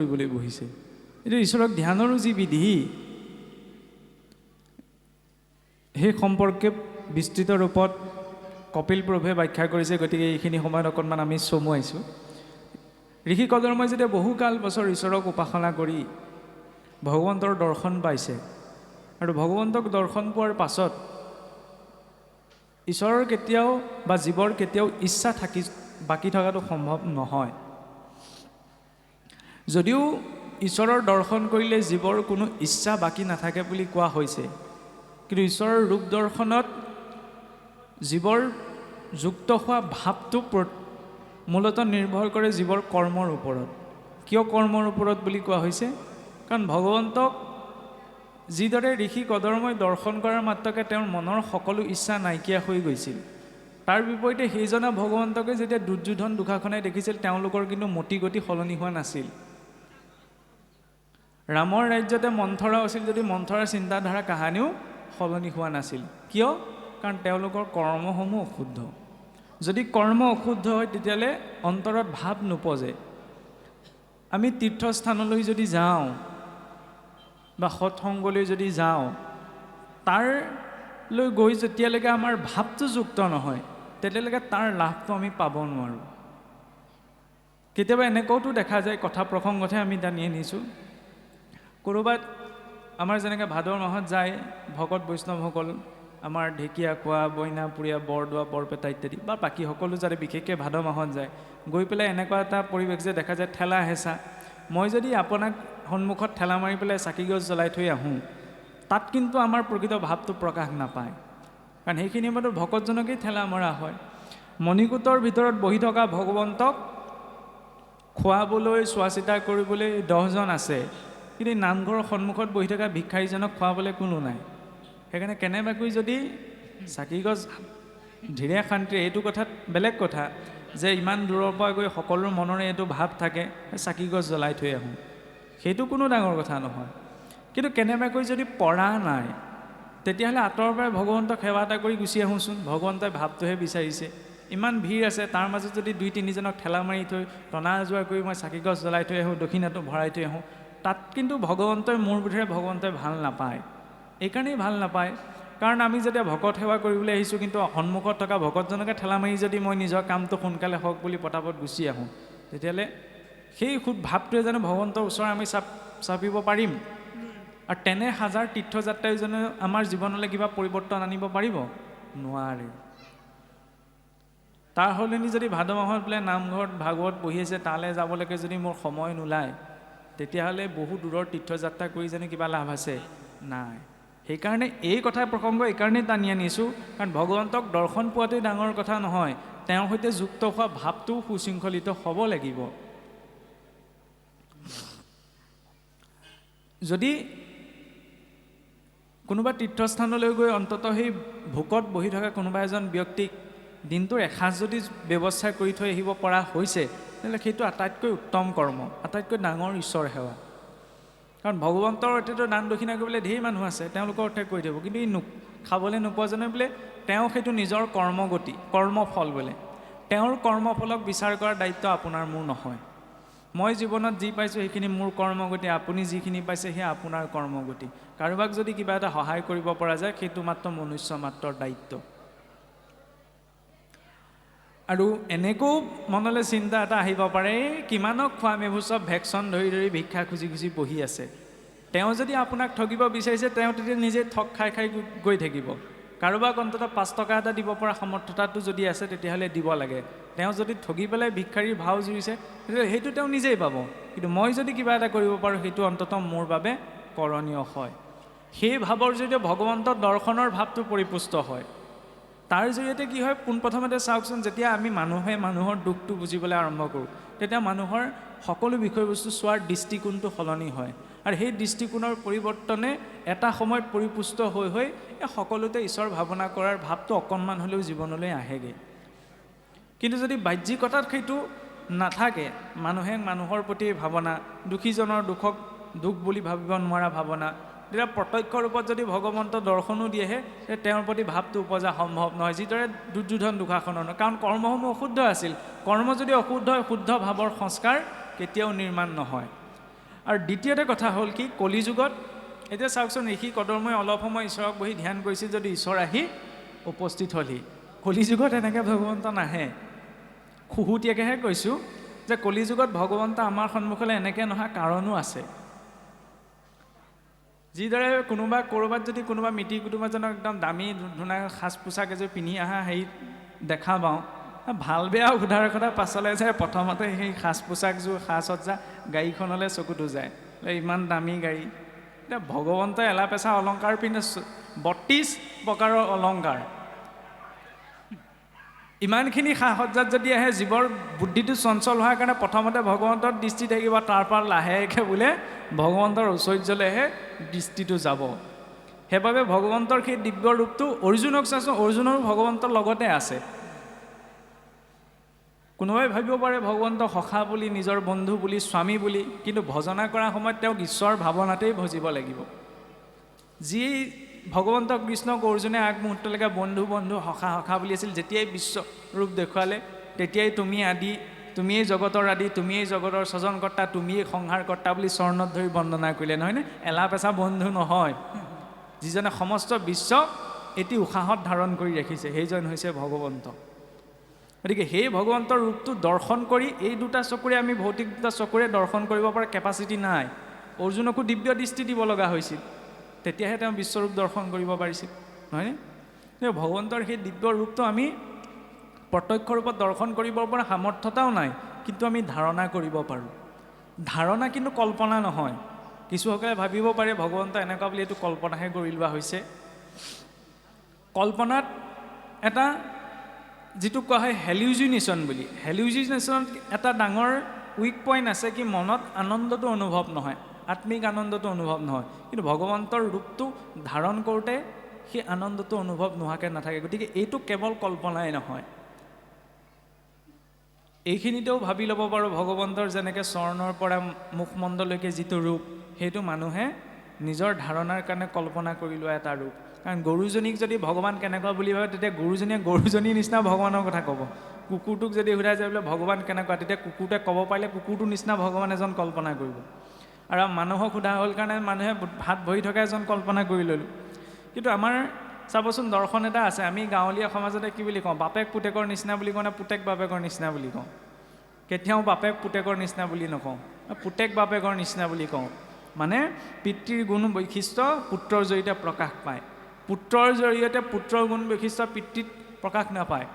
কৰিবলৈ বহিছে। এইটো ঈশ্বৰক ধ্যানৰো যি বিধি সেই সম্পৰ্কে বিস্তৃত ৰূপত কপিল প্ৰভুৱে ব্যাখ্যা কৰিছে। গতিকে এইখিনি সময়ত অকণমান আমি চমুৱাইছোঁ। ঋষি কৰ্দমই যেতিয়া বহুকাল বছৰ ঈশ্বৰক উপাসনা কৰি ভগৱন্তৰ দৰ্শন পাইছে আৰু ভগৱন্তক দৰ্শন পোৱাৰ পাছত ঈশ্বৰৰ কেতিয়াও বা জীৱৰ কেতিয়াও ইচ্ছা বাকী থকাটো সম্ভৱ নহয়। যদিও ঈশ্বৰৰ দৰ্শন কৰিলে জীৱৰ কোনো ইচ্ছা বাকী নাথাকে বুলি কোৱা হৈছে, কিন্তু ঈশ্বৰৰ ৰূপ দৰ্শনত জীৱৰ যুক্ত হোৱা ভাৱটো মূলতঃ নিৰ্ভৰ কৰে জীৱৰ কৰ্মৰ ওপৰত। কিয় কৰ্মৰ ওপৰত বুলি কোৱা হৈছে? কাৰণ ভগৱন্তক যিদৰে ঋষি কৰ্দমই দৰ্শন কৰাৰ মাত্ৰকে তেওঁৰ মনৰ সকলো ইচ্ছা নাইকিয়া হৈ গৈছিল, তাৰ বিপৰীতে সেইজনা ভগৱন্তকে যেতিয়া দুৰ্যোধন দুষাসনে দেখিছিল, তেওঁলোকৰ কিন্তু মতি গতি সলনি হোৱা নাছিল। ৰামৰ ৰাজ্যতে মন্থৰা আছিল যদি মন্থৰাৰ চিন্তাধাৰা কাহানিও সলনি হোৱা নাছিল। কিয়? কাৰণ তেওঁলোকৰ কৰ্মসমূহ অশুদ্ধ। যদি কৰ্ম অশুদ্ধ হয় তেতিয়াহ'লে অন্তৰত ভাৱ নোপজে। আমি তীৰ্থস্থানলৈ যদি যাওঁ বা সৎসংগলৈ যদি যাওঁ, তাৰলৈ গৈ যেতিয়ালৈকে আমাৰ ভাৱটো যুক্ত নহয় তেতিয়ালৈকে তাৰ লাভটো আমি পাব নোৱাৰোঁ। কেতিয়াবা এনেকুৱাওতো দেখা যায়, কথা প্ৰসংগতহে আমি টানি আনিছোঁ, ক'ৰবাত আমাৰ যেনেকৈ ভাদৰ মাহত যায় ভকত বৈষ্ণৱসকল, আমাৰ ঢেকীয়াখোৱা, বইনাপুৰীয়া, বৰদোৱা, বৰপেটা ইত্যাদি বা বাকী সকলো যাতে বিশেষকৈ ভাদ মাহত যায়, গৈ পেলাই এনেকুৱা এটা পৰিৱেশ যে দেখা যায় ঠেলা হেঁচা। মই যদি আপোনাক সন্মুখত ঠেলা মাৰি পেলাই চাকিগছ জ্বলাই থৈ আহোঁ, তাত কিন্তু আমাৰ প্ৰকৃত ভাৱটো প্ৰকাশ নাপায়, কাৰণ সেইখিনি সময়ত ভকতজনকেই ঠেলা মৰা হয়। মণিকূটৰ ভিতৰত বহি থকা ভগৱন্তক খোৱাবলৈ, চোৱা চিতা কৰিবলৈ 10জন আছে, কিন্তু নামঘৰৰ সন্মুখত বহি থকা ভিক্ষাৰীজনক খুৱাবলৈ কোনো নাই। সেইকাৰণে কেনেবাকৈ যদি চাকিগছ ধীৰে শান্তিৰে, এইটো কথাত বেলেগ কথা যে ইমান দূৰৰ পৰা গৈ সকলোৰ মনৰে এইটো ভাৱ থাকে চাকিগছ জ্বলাই থৈ আহোঁ, সেইটো কোনো ডাঙৰ কথা নহয়। কিন্তু কেনেবাকৈ যদি পৰা নাই তেতিয়াহ'লে আঁতৰৰ পৰাই ভগৱন্তক সেৱা এটা কৰি গুচি আহোঁচোন। ভগৱন্তই ভাৱটোহে বিচাৰিছে। ইমান ভিৰ আছে, তাৰ মাজত যদি 2-3জনক ঠেলা মাৰি থৈ টনা আজোৱা কৰি মই চাকিগছ জ্বলাই থৈ আহোঁ, দক্ষিণাটো ভৰাই থৈ আহোঁ, তাত কিন্তু ভগৱন্তই মোৰ বোধেৰে ভগৱন্তই ভাল নাপায়। এইকাৰণেই ভাল নাপায় কাৰণ আমি যেতিয়া ভকত সেৱা কৰিবলৈ আহিছোঁ, কিন্তু সন্মুখত থকা ভকতজনকে ঠেলা মাৰি যদি মই নিজৰ কামটো সোনকালে হওক বুলি পটাপট গুচি আহোঁ, তেতিয়াহ'লে সেই ভাৱটোৱে জানো ভগৱন্তৰ ওচৰত আমি চাপিব পাৰিম? আৰু তেনে হাজাৰ তীৰ্থযাত্ৰাই জানো আমাৰ জীৱনলৈ কিবা পৰিৱৰ্তন আনিব পাৰিব? নোৱাৰে। তাৰ সলনি যদি ভাদ মাহত বোলে নামঘৰত ভাগৱত পঢ়ি আছে, তালৈ যাবলৈকে যদি মোৰ সময় নোলায়, তেতিয়াহ'লে বহু দূৰৰ তীৰ্থযাত্ৰা কৰি জানো কিবা লাভ আছে? নাই। সেইকাৰণে এই কথা প্ৰসংগ এইকাৰণেই টানি আনিছোঁ, কাৰণ ভগৱন্তক দৰ্শন পোৱাটোৱেই ডাঙৰ কথা নহয়, তেওঁৰ সৈতে যুক্ত হোৱা ভাৱটোও সুশৃংখলিত হ'ব লাগিব। যদি কোনোবা তীৰ্থস্থানলৈ গৈ অন্ততঃ সেই ভোকত বহি থকা কোনোবা এজন ব্যক্তিক দিনটোৰ এসাঁজ যদি ব্যৱস্থা কৰি থৈ আহিব পৰা হৈছে, তেতিয়াহ'লে সেইটো আটাইতকৈ উত্তম কৰ্ম, আটাইতকৈ ডাঙৰ ঈশ্বৰ সেৱা। কাৰণ ভগৱন্তৰ অৰ্থেতো দান দক্ষিণা কৰিবলৈ ধেৰ মানুহ আছে, তেওঁলোকৰ অৰ্থে কৰি দিব, কিন্তু ই খাবলৈ নোপোৱাজনে বোলে তেওঁ সেইটো নিজৰ কৰ্মগতি, কৰ্মফল বোলে। তেওঁৰ কৰ্মফলক বিচাৰ কৰাৰ দায়িত্ব আপোনাৰ মোৰ নহয়। মই জীৱনত যি পাইছোঁ সেইখিনি মোৰ কৰ্মগতি, আপুনি যিখিনি পাইছে সেয়া আপোনাৰ কৰ্মগতি। কাৰোবাক যদি কিবা এটা সহায় কৰিব পৰা যায়, সেইটো মাত্ৰ মনুষ্য মাত্ৰৰ দায়িত্ব। আৰু এনেকৈও মনলৈ চিন্তা এটা আহিব পাৰে, কিমানক খুৱাম, এইবোৰ চব ভেকচন ধৰি ধৰি ভিক্ষা খুজি খুজি বহি আছে। তেওঁ যদি আপোনাক ঠগিব বিচাৰিছে, তেওঁ তেতিয়া নিজে ঠগ খাই খাই গৈ থাকিব। কাৰোবাক অন্ততঃ 5 টকা এটা দিব পৰা সামৰ্থ্যতাটো যদি আছে তেতিয়াহ'লে দিব লাগে। তেওঁ যদি ঠগি পেলাই ভিক্ষাৰীৰ ভাও জুৰিছে, তেতিয়াহ'লে সেইটো তেওঁ নিজেই পাব। কিন্তু মই যদি কিবা এটা কৰিব পাৰোঁ, সেইটো অন্ততঃ মোৰ বাবে কৰণীয় হয়। সেই ভাৱৰ জৰিয়তে ভগৱন্তৰ দৰ্শনৰ ভাৱটো পৰিপুষ্ট হয়। তাৰ জৰিয়তে কি হয়, পোনপ্ৰথমতে চাওকচোন, যেতিয়া আমি মানুহে মানুহৰ দুখটো বুজিবলৈ আৰম্ভ কৰোঁ, তেতিয়া মানুহৰ সকলো বিষয়বস্তু চোৱাৰ দৃষ্টিকোণটো সলনি হয়। আৰু সেই দৃষ্টিকোণৰ পৰিৱৰ্তনে এটা সময়ত পৰিপুষ্ট হৈ হৈ সকলোতে ঈশ্বৰ ভাৱনা কৰাৰ ভাৱটো অকণমান হ'লেও জীৱনলৈ আহেগৈ। কিন্তু যদি বাহ্যিকতাত সেইটো নাথাকে, মানুহে মানুহৰ প্ৰতি ভাৱনা, দুখীজনৰ দুখক দুখ বুলি ভাবিব নোৱাৰা ভাৱনা, তেতিয়া প্ৰত্যক্ষ ৰূপত যদি ভগৱন্ত দৰ্শনো দিয়েহে তেওঁৰ প্ৰতি ভাৱটো উপজা সম্ভৱ নহয়, যিদৰে দুৰ্যোধন দুষাসনৰ। কাৰণ কৰ্মসমূহ অশুদ্ধ আছিল। কৰ্ম যদি অশুদ্ধ হয়, শুদ্ধ ভাৱৰ সংস্কাৰ কেতিয়াও নিৰ্মাণ নহয়। আৰু দ্বিতীয়তে কথা হ'ল কি কলিযুগত এতিয়া চাওকচোন ঋষি কদৰ্মই অলপ সময় ঈশ্বৰক বহি ধ্যান কৰিছিল যদি ঈশ্বৰ আহি উপস্থিত হ'লহি কলিযুগত এনেকৈ ভগৱন্ত নাহে খুহুতীয়াকৈহে কৈছোঁ যে কলিযুগত ভগৱন্ত আমাৰ সন্মুখলৈ এনেকৈ নহা কাৰণো আছে যিদৰে কোনোবা ক'ৰবাত যদি কোনোবা মিতিৰ কুটুম্বজনক একদম দামী ধুনীয়া সাজ পোছাক এযোৰ পিন্ধি অহা হেৰি দেখা পাওঁ ভাল বেয়া সোধাৰ কথা পাছলৈ যায় প্ৰথমতে সেই সাজ পোছাকযোৰ সাজ সজ্জা গাড়ীখনলৈ চকুটো যায় ইমান দামী গাড়ী এতিয়া ভগৱন্তই এলা পেচা অলংকাৰ পিন্ধে ৩২ প্ৰকাৰৰ অলংকাৰ ইমানখিনি সা সজ্জাত যদি আহে জীৱৰ বুদ্ধিটো চঞ্চল হোৱাৰ কাৰণে প্ৰথমতে ভগৱন্তৰ দৃষ্টি থাকিব তাৰপৰা লাহেকৈ বোলে ভগৱন্তৰ ঐশ্বৰ্যলৈহে দৃষ্টিটো যাব সেইবাবে ভগৱন্তৰ সেই দিব্য ৰূপটো অৰ্জুনক চাইছোঁ অৰ্জুনৰো ভগৱন্তৰ লগতে আছে কোনোবাই ভাবিব পাৰে ভগৱন্তক সখা বুলি নিজৰ বন্ধু বুলি স্বামী বুলি কিন্তু ভজনা কৰাৰ সময়ত তেওঁক ঈশ্বৰৰ ভাৱনাতেই ভজিব লাগিব যি ভগৱন্ত কৃষ্ণক অৰ্জুনে আগমুহূৰ্তলৈকে বন্ধু বন্ধু সখা বুলি আছিল যেতিয়াই বিশ্বৰূপ দেখুৱালে তেতিয়াই তুমিয়েই জগতৰ আদি তুমিয়েই জগতৰ স্বজনকৰ্তা তুমিয়েই সংহাৰকৰ্তা বুলি চৰণত ধৰি বন্দনা কৰিলে নহয়নে এলা পেচা বন্ধু নহয় যিজনে সমস্ত বিশ্বক এটি উশাহত ধাৰণ কৰি ৰাখিছে সেইজন হৈছে ভগৱন্ত গতিকে সেই ভগৱন্তৰ ৰূপটো দৰ্শন কৰি এই দুটা চকুৰে আমি ভৌতিক দুটা চকুৰে দৰ্শন কৰিব পৰা কেপাচিটি নাই অৰ্জুনকো দিব্য দৃষ্টি দিব লগা হৈছিল তেতিয়াহে তেওঁ বিশ্বৰূপ দৰ্শন কৰিব পাৰিছিল নহয়নে ভগৱন্তৰ সেই দিব্য ৰূপটো আমি প্ৰত্যক্ষ ৰূপত দৰ্শন কৰিব পৰা সামৰ্থ্যতাও নাই কিন্তু আমি ধাৰণা কৰিব পাৰোঁ ধাৰণা কিন্তু কল্পনা নহয় কিছুসকলে ভাবিব পাৰে ভগৱন্ত এনেকুৱা বুলি এইটো কল্পনাহে কৰি লোৱা হৈছে কল্পনাত এটা যিটো কোৱা হয় হেলিউজিনেশ্যন বুলি হেলিউজিনেশ্যনত এটা ডাঙৰ উইক পইণ্ট আছে কি মনত আনন্দটো অনুভৱ নহয় আত্মিক আনন্দটো অনুভৱ নহয় কিন্তু ভগৱন্তৰ ৰূপটো ধাৰণ কৰোঁতে সেই আনন্দটো অনুভৱ নোহোৱাকৈ নাথাকে গতিকে এইটো কেৱল কল্পনাই নহয় এইখিনিতেও ভাবি ল'ব পাৰোঁ ভগৱন্তৰ যেনেকৈ চৰণৰ পৰা মুখমণ্ডলৈকে যিটো ৰূপ সেইটো মানুহে নিজৰ ধাৰণাৰ কাৰণে কল্পনা কৰি লোৱা এটা ৰূপ কাৰণ গৰুজনীক যদি ভগৱান কেনেকুৱা বুলি ভাবে তেতিয়া গৰুজনীয়ে গৰুজনীৰ নিচিনা ভগৱানৰ কথা ক'ব কুকুৰটোক যদি সোধা যায় বোলে ভগৱান কেনেকুৱা তেতিয়া কুকুৰটোৱে ক'ব পাৰিলে কুকুৰটোৰ নিচিনা ভগৱান এজন কল্পনা কৰিব আৰু মানুহক সোধা হ'ল কাৰণে মানুহে হাত ভৰি থকা এজন কল্পনা কৰি ল'লোঁ কিন্তু আমাৰ চাবচোন দৰ্শন এটা আছে আমি গাঁৱলীয়া সমাজতে কি বুলি কওঁ বাপেক পুতেকৰ নিচিনা বুলি কওঁ নে পুতেক বাপেকৰ নিচিনা বুলি কওঁ কেতিয়াও বাপেক পুতেকৰ নিচিনা বুলি নকওঁ পুতেক বাপেকৰ নিচিনা বুলি কওঁ মানে পিতৃৰ গুণ বৈশিষ্ট্য পুত্ৰৰ জৰিয়তে প্ৰকাশ পায় পুত্ৰৰ জৰিয়তে পুত্ৰৰ গুণ বৈশিষ্ট্য পিতৃত প্ৰকাশ নাপায়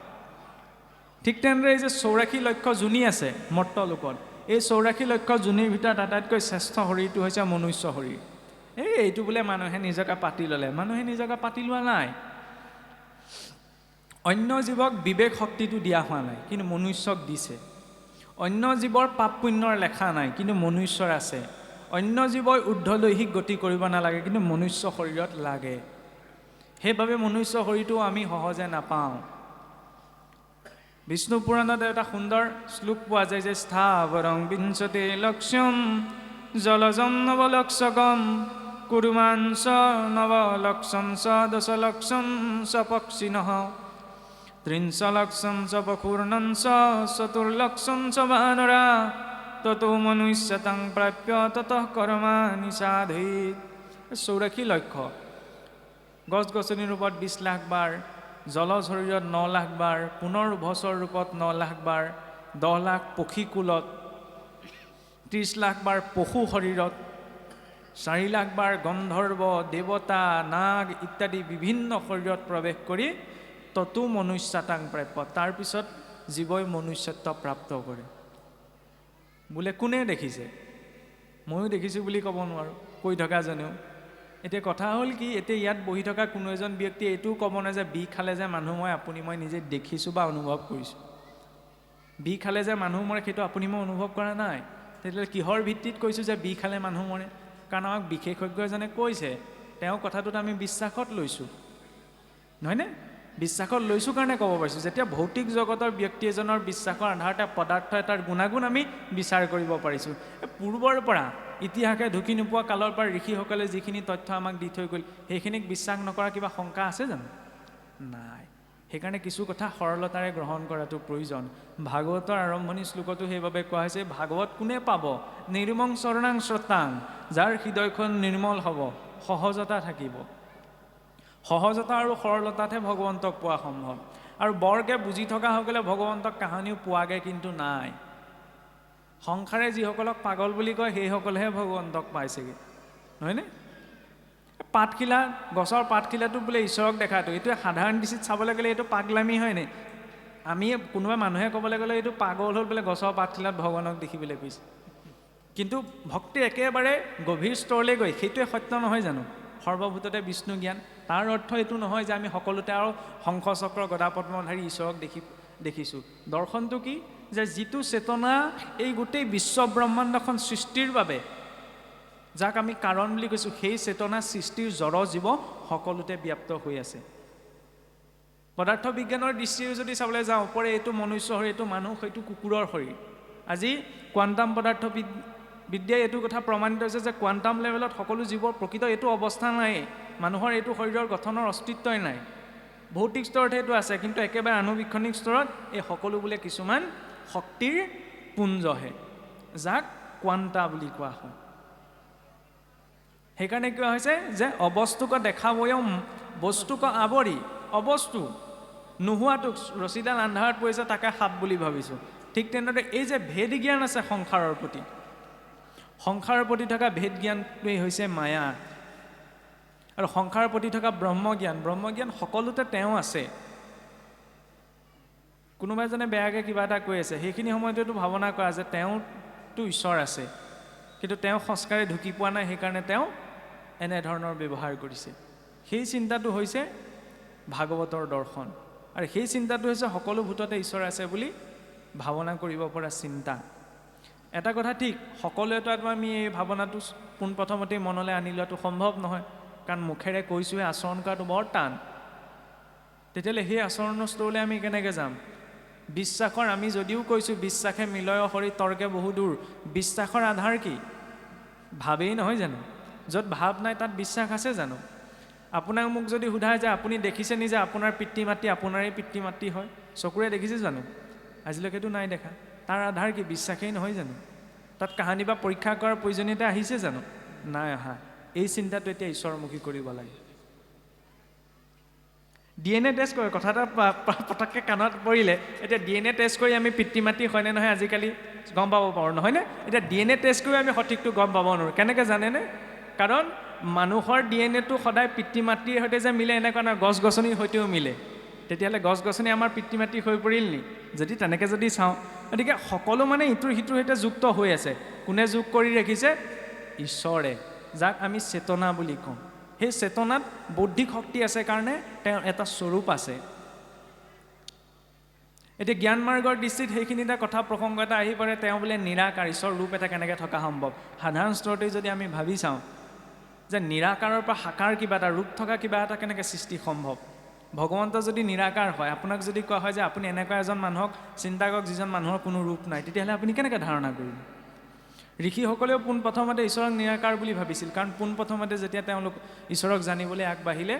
ঠিক তেনেদৰে এই যে ৮৪ লক্ষ যোনি আছে মৰ্ত লোকত এই ৮৪ লক্ষ যোনিৰ ভিতৰত আটাইতকৈ শ্ৰেষ্ঠ শৰীৰটো হৈছে মনুষ্য শৰীৰ এইটো বোলে মানুহে নিজকে পাতি ল'লে মানুহে নিজকে পাতি লোৱা নাই অন্য জীৱক বিবেক শক্তিটো দিয়া হোৱা নাই কিন্তু মনুষ্যক দিছে অন্য জীৱৰ পাপ পুণ্যৰ লেখা নাই কিন্তু মনুষ্যৰ আছে অন্য জীৱই ঊৰ্ধ্বলৈহিক গতি কৰিব নালাগে কিন্তু মনুষ্য শৰীৰত লাগে সেইবাবে মনুষ্য শৰীৰটো আমি সহজে নাপাওঁ বিষ্ণু পুৰাণত এটা সুন্দৰ শ্লোক পোৱা যায় যে স্থাৱৰং বিঞ্চতে লক্ষ্যম জলজম নৱলক্ষকম কুৰুমাংস নৱলক্ষম চ দশলক্ষম চ পক্ষিণঃ ত্ৰিংশলক্ষম চ পশুৰ্ণং চ চতুৰ্লক্ষম চ বানৰা ততো মনুষ্যতাং প্ৰাপ্য ততঃ কৰ্মাণি সাধয়েৎ ৮৪ লক্ষ গছ গছনিৰ ৰূপত ২০ লাখ বাৰ জল শৰীৰত ৯ লাখ বাৰ পুনৰ উভচৰ ৰূপত ৯ লাখ বাৰ ১০ লাখ পক্ষীকুলত ৩০ লাখ বাৰ পশু শৰীৰত ৪ লাখ বাৰ গন্ধৰ্ব দেৱতা নাগ ইত্যাদি বিভিন্ন শৰীৰত প্ৰৱেশ কৰি ততো মনুষ্যতাং প্ৰাপ্য তাৰপিছত জীৱই মনুষ্যত্ব প্ৰাপ্ত কৰে বোলে কোনে দেখিছে ময়ো দেখিছোঁ বুলি ক'ব নোৱাৰোঁ কৈ থকা জনেও এতিয়া কথা হ'ল কি এতিয়া ইয়াত বহি থকা কোনো এজন ব্যক্তিয়ে এইটোও ক'ব নাই যে বি খালে যে মানুহ মই নিজে দেখিছোঁ বা অনুভৱ কৰিছোঁ বি খালে যে মানুহ মৰে সেইটো আপুনি মই অনুভৱ কৰা নাই তেতিয়াহ'লে কিহৰ ভিত্তিত কৈছোঁ যে বি খালে মানুহ মৰে কাৰণ আমাক বিশেষজ্ঞ এজনে কৈছে তেওঁ কথাটোত আমি বিশ্বাসত লৈছোঁ নহয়নে বিশ্বাসত লৈছোঁ কাৰণে ক'ব পাৰিছোঁ যেতিয়া ভৌতিক জগতৰ ব্যক্তি এজনৰ বিশ্বাসৰ আধাৰতে পদাৰ্থ এটাৰ গুণাগুণ আমি বিচাৰ কৰিব পাৰিছোঁ পূৰ্বৰ পৰা ইতিহাসে ঢুকি নোপোৱা কালৰ পৰা ঋষিসকলে যিখিনি তথ্য আমাক দি থৈ গ'ল সেইখিনিক বিশ্বাস নকৰা কিবা শংকা আছে জানো নাই সেইকাৰণে কিছু কথা সৰলতাৰে গ্ৰহণ কৰাটো প্ৰয়োজন। ভাগৱতৰ আৰম্ভণি শ্লোকতো সেইবাবে কোৱা হৈছে, ভাগৱত কোনে পাব? নিৰ্মং চৰণাং শ্ৰতাং, যাৰ হৃদয়খন নিৰ্মল হ'ব, সহজতা থাকিব। সহজতা আৰু সৰলতাতহে ভগৱন্তক পোৱা সম্ভৱ। আৰু বৰকে বুজি থকা সকলে ভগৱন্তক কাহানিও পোৱাগে কিন্তু নাই। সংসাৰে যিসকলক পাগল বুলি কয় সেইসকলেহে ভগৱন্তক পাইছেগৈ, নহয়নে? পাতখিলা, গছৰ পাতখিলাটো বোলে ঈশ্বৰক দেখাটো, এইটোৱে সাধাৰণ দৃষ্টিত চাবলৈ গ'লে এইটো পাগলামি হয়নে? আমি কোনোবা মানুহে ক'বলৈ গ'লে এইটো পাগল হ'ল বোলে গছৰ পাতখিলাত ভগৱানক দেখিবলৈ গৈছে। কিন্তু ভক্তি একেবাৰে গভীৰ স্তৰলৈ গৈ সেইটোৱে সত্য নহয় জানো? সৰ্বভূততে বিষ্ণু জ্ঞান। তাৰ অৰ্থ এইটো নহয় যে আমি সকলোতে আৰু শংখ চক্ৰ গদা পদ্মধাৰী ঈশ্বৰক দেখিছোঁ। দৰ্শনটো কি? যে যিটো চেতনা এই গোটেই বিশ্ব ব্ৰহ্মাণ্ডখন সৃষ্টিৰ বাবে, যাক আমি কাৰণ বুলি কৈছোঁ, সেই চেতনা সৃষ্টিৰ জড় জীৱ সকলোতে ব্যাপ্ত হৈ আছে। পদাৰ্থ বিজ্ঞানৰ দৃষ্টিৰে যদি চাবলৈ যাওঁ, ওপৰে এইটো মনুষ্য শৰীৰ, এইটো মানুহ, সেইটো কুকুৰৰ শৰীৰ। আজি কোৱাণ্টাম পদাৰ্থ বিদ্যাই এইটো কথা প্ৰমাণিত হৈছে যে কোৱাণ্টাম লেভেলত সকলো জীৱৰ প্ৰকৃত এইটো অৱস্থা নাই। মানুহৰ এইটো শৰীৰৰ গঠনৰ অস্তিত্বই নাই। ভৌতিক স্তৰত সেইটো আছে, কিন্তু একেবাৰে আণুবীক্ষণিক স্তৰত এই সকলো বোলে কিছুমান শক্তিৰ পুঞ্জহে, যাক কোৱাণ্টা বুলি কোৱা হয়। সেইকাৰণে কোৱা হৈছে যে অবস্তুক দেখাবয়ও বস্তুক আৱৰি, অবস্তু নোহোৱাটোক, ৰছীডাল আন্ধাৰত পৰিছে তাকে সাপ বুলি ভাবিছোঁ। ঠিক তেনেদৰে এই যে ভেদ জ্ঞান আছে সংসাৰৰ প্ৰতি থকা ভেদ জ্ঞানটোৱেই হৈছে মায়া। আৰু সংসাৰৰ প্ৰতি থকা ব্ৰহ্মজ্ঞান সকলোতে তেওঁ আছে। কোনোবা এজনে বেয়াকৈ কিবা এটা কৈ আছে, সেইখিনি সময়তেতো ভাৱনা কৰা যে তেওঁতো ঈশ্বৰ আছে, কিন্তু তেওঁ সংস্কাৰে ঢুকি পোৱা নাই, সেইকাৰণে তেওঁ এনেধৰণৰ ব্যৱহাৰ কৰিছে। সেই চিন্তাটো হৈছে ভাগৱতৰ দৰ্শন। আৰু সেই চিন্তাটো হৈছে সকলো ভূততে ঈশ্বৰ আছে বুলি ভাৱনা কৰিব পৰা চিন্তা। এটা কথা ঠিক, সকলোৱেতো আমি এই ভাৱনাটো পোনপ্ৰথমতেই মনলৈ আনি লোৱাটো সম্ভৱ নহয়, কাৰণ মুখেৰে কৈছোঁহে, আচৰণ কৰাটো বৰ টান। তেতিয়াহ'লে সেই আচৰণৰ স্তৰলৈ আমি কেনেকৈ যাম? বিশ্বাসৰ, আমি যদিও কৈছোঁ বিশ্বাসে মিলয় হৰি তৰ্কে বহু দূৰ, বিশ্বাসৰ আধাৰ কি? ভাৱেই নহয় জানো? য'ত ভাৱ নাই তাত বিশ্বাস আছে জানো? আপোনাক মোক যদি সোধা যে আপুনি দেখিছে নিজে আপোনাৰ পিতৃ মাতৃ আপোনাৰেই পিতৃ মাতৃ হয়, চকুৰে দেখিছে জানো? আজিলৈকেতো নাই দেখা। তাৰ আধাৰ কি? বিশ্বাসেই নহয় জানো? তাত কাহানি বা পৰীক্ষা কৰাৰ প্ৰয়োজনীয়তা আহিছে জানো? নাই অহা। এই চিন্তাটো এতিয়া ঈশ্বৰমুখী কৰিব লাগে। DNA টেষ্ট কৰে, কথা এটা পটককৈ কাণত পৰিলে, এতিয়া DNA টেষ্ট কৰি আমি পিতৃ মাতৃ হয়নে নহয় আজিকালি গম পাব পাৰোঁ, নহয়নে? এতিয়া DNA টেষ্ট কৰি আমি সঠিকটো গম পাব নোৱাৰোঁ। কেনেকৈ জানেনে? কাৰণ মানুহৰ DNAটো সদায় পিতৃ মাতৃৰ সৈতে যে মিলে এনেকুৱা নহয়, গছ গছনিৰ সৈতেও মিলে। তেতিয়াহ'লে গছ গছনি আমাৰ পিতৃ মাতৃ হৈ পৰিল নি? যদি তেনেকৈ যদি চাওঁ, গতিকে সকলো মানে ইটোৰ সিটোৰ সৈতে যুক্ত হৈ আছে। কোনে যোগ কৰি ৰাখিছে? ঈশ্বৰে, যাক আমি চেতনা বুলি কওঁ। সেই চেতনাত বৌদ্ধিক শক্তি আছে কাৰণে তেওঁৰ এটা স্বৰূপ আছে। এতিয়া জ্ঞান মাৰ্গৰ দৃষ্টিত সেইখিনি এটা কথা প্ৰসংগ এটা আহি পৰে, তেওঁ বোলে নিৰাকাৰ, ঈশ্বৰ ৰূপ এটা কেনেকৈ থকা সম্ভৱ? সাধাৰণ স্তৰতে যদি আমি ভাবি চাওঁ যে নিৰাকাৰৰ পৰা সাকাৰ কিবা এটা, ৰূপ থকা কিবা এটা কেনেকৈ সৃষ্টি সম্ভৱ? ভগৱন্ত যদি নিৰাকাৰ হয়, আপোনাক যদি কোৱা হয় যে আপুনি এনেকুৱা এজন মানুহক চিন্তা কৰক যিজন মানুহৰ কোনো ৰূপ নাই, তেতিয়াহ'লে আপুনি কেনেকৈ ধাৰণা কৰিব? ঋষিসকলেও পোনপ্ৰথমতে ঈশ্বৰক নিৰাকাৰ বুলি ভাবিছিল, কাৰণ পোনপ্ৰথমতে যেতিয়া তেওঁলোক ঈশ্বৰক জানিবলৈ আগবাঢ়িলে,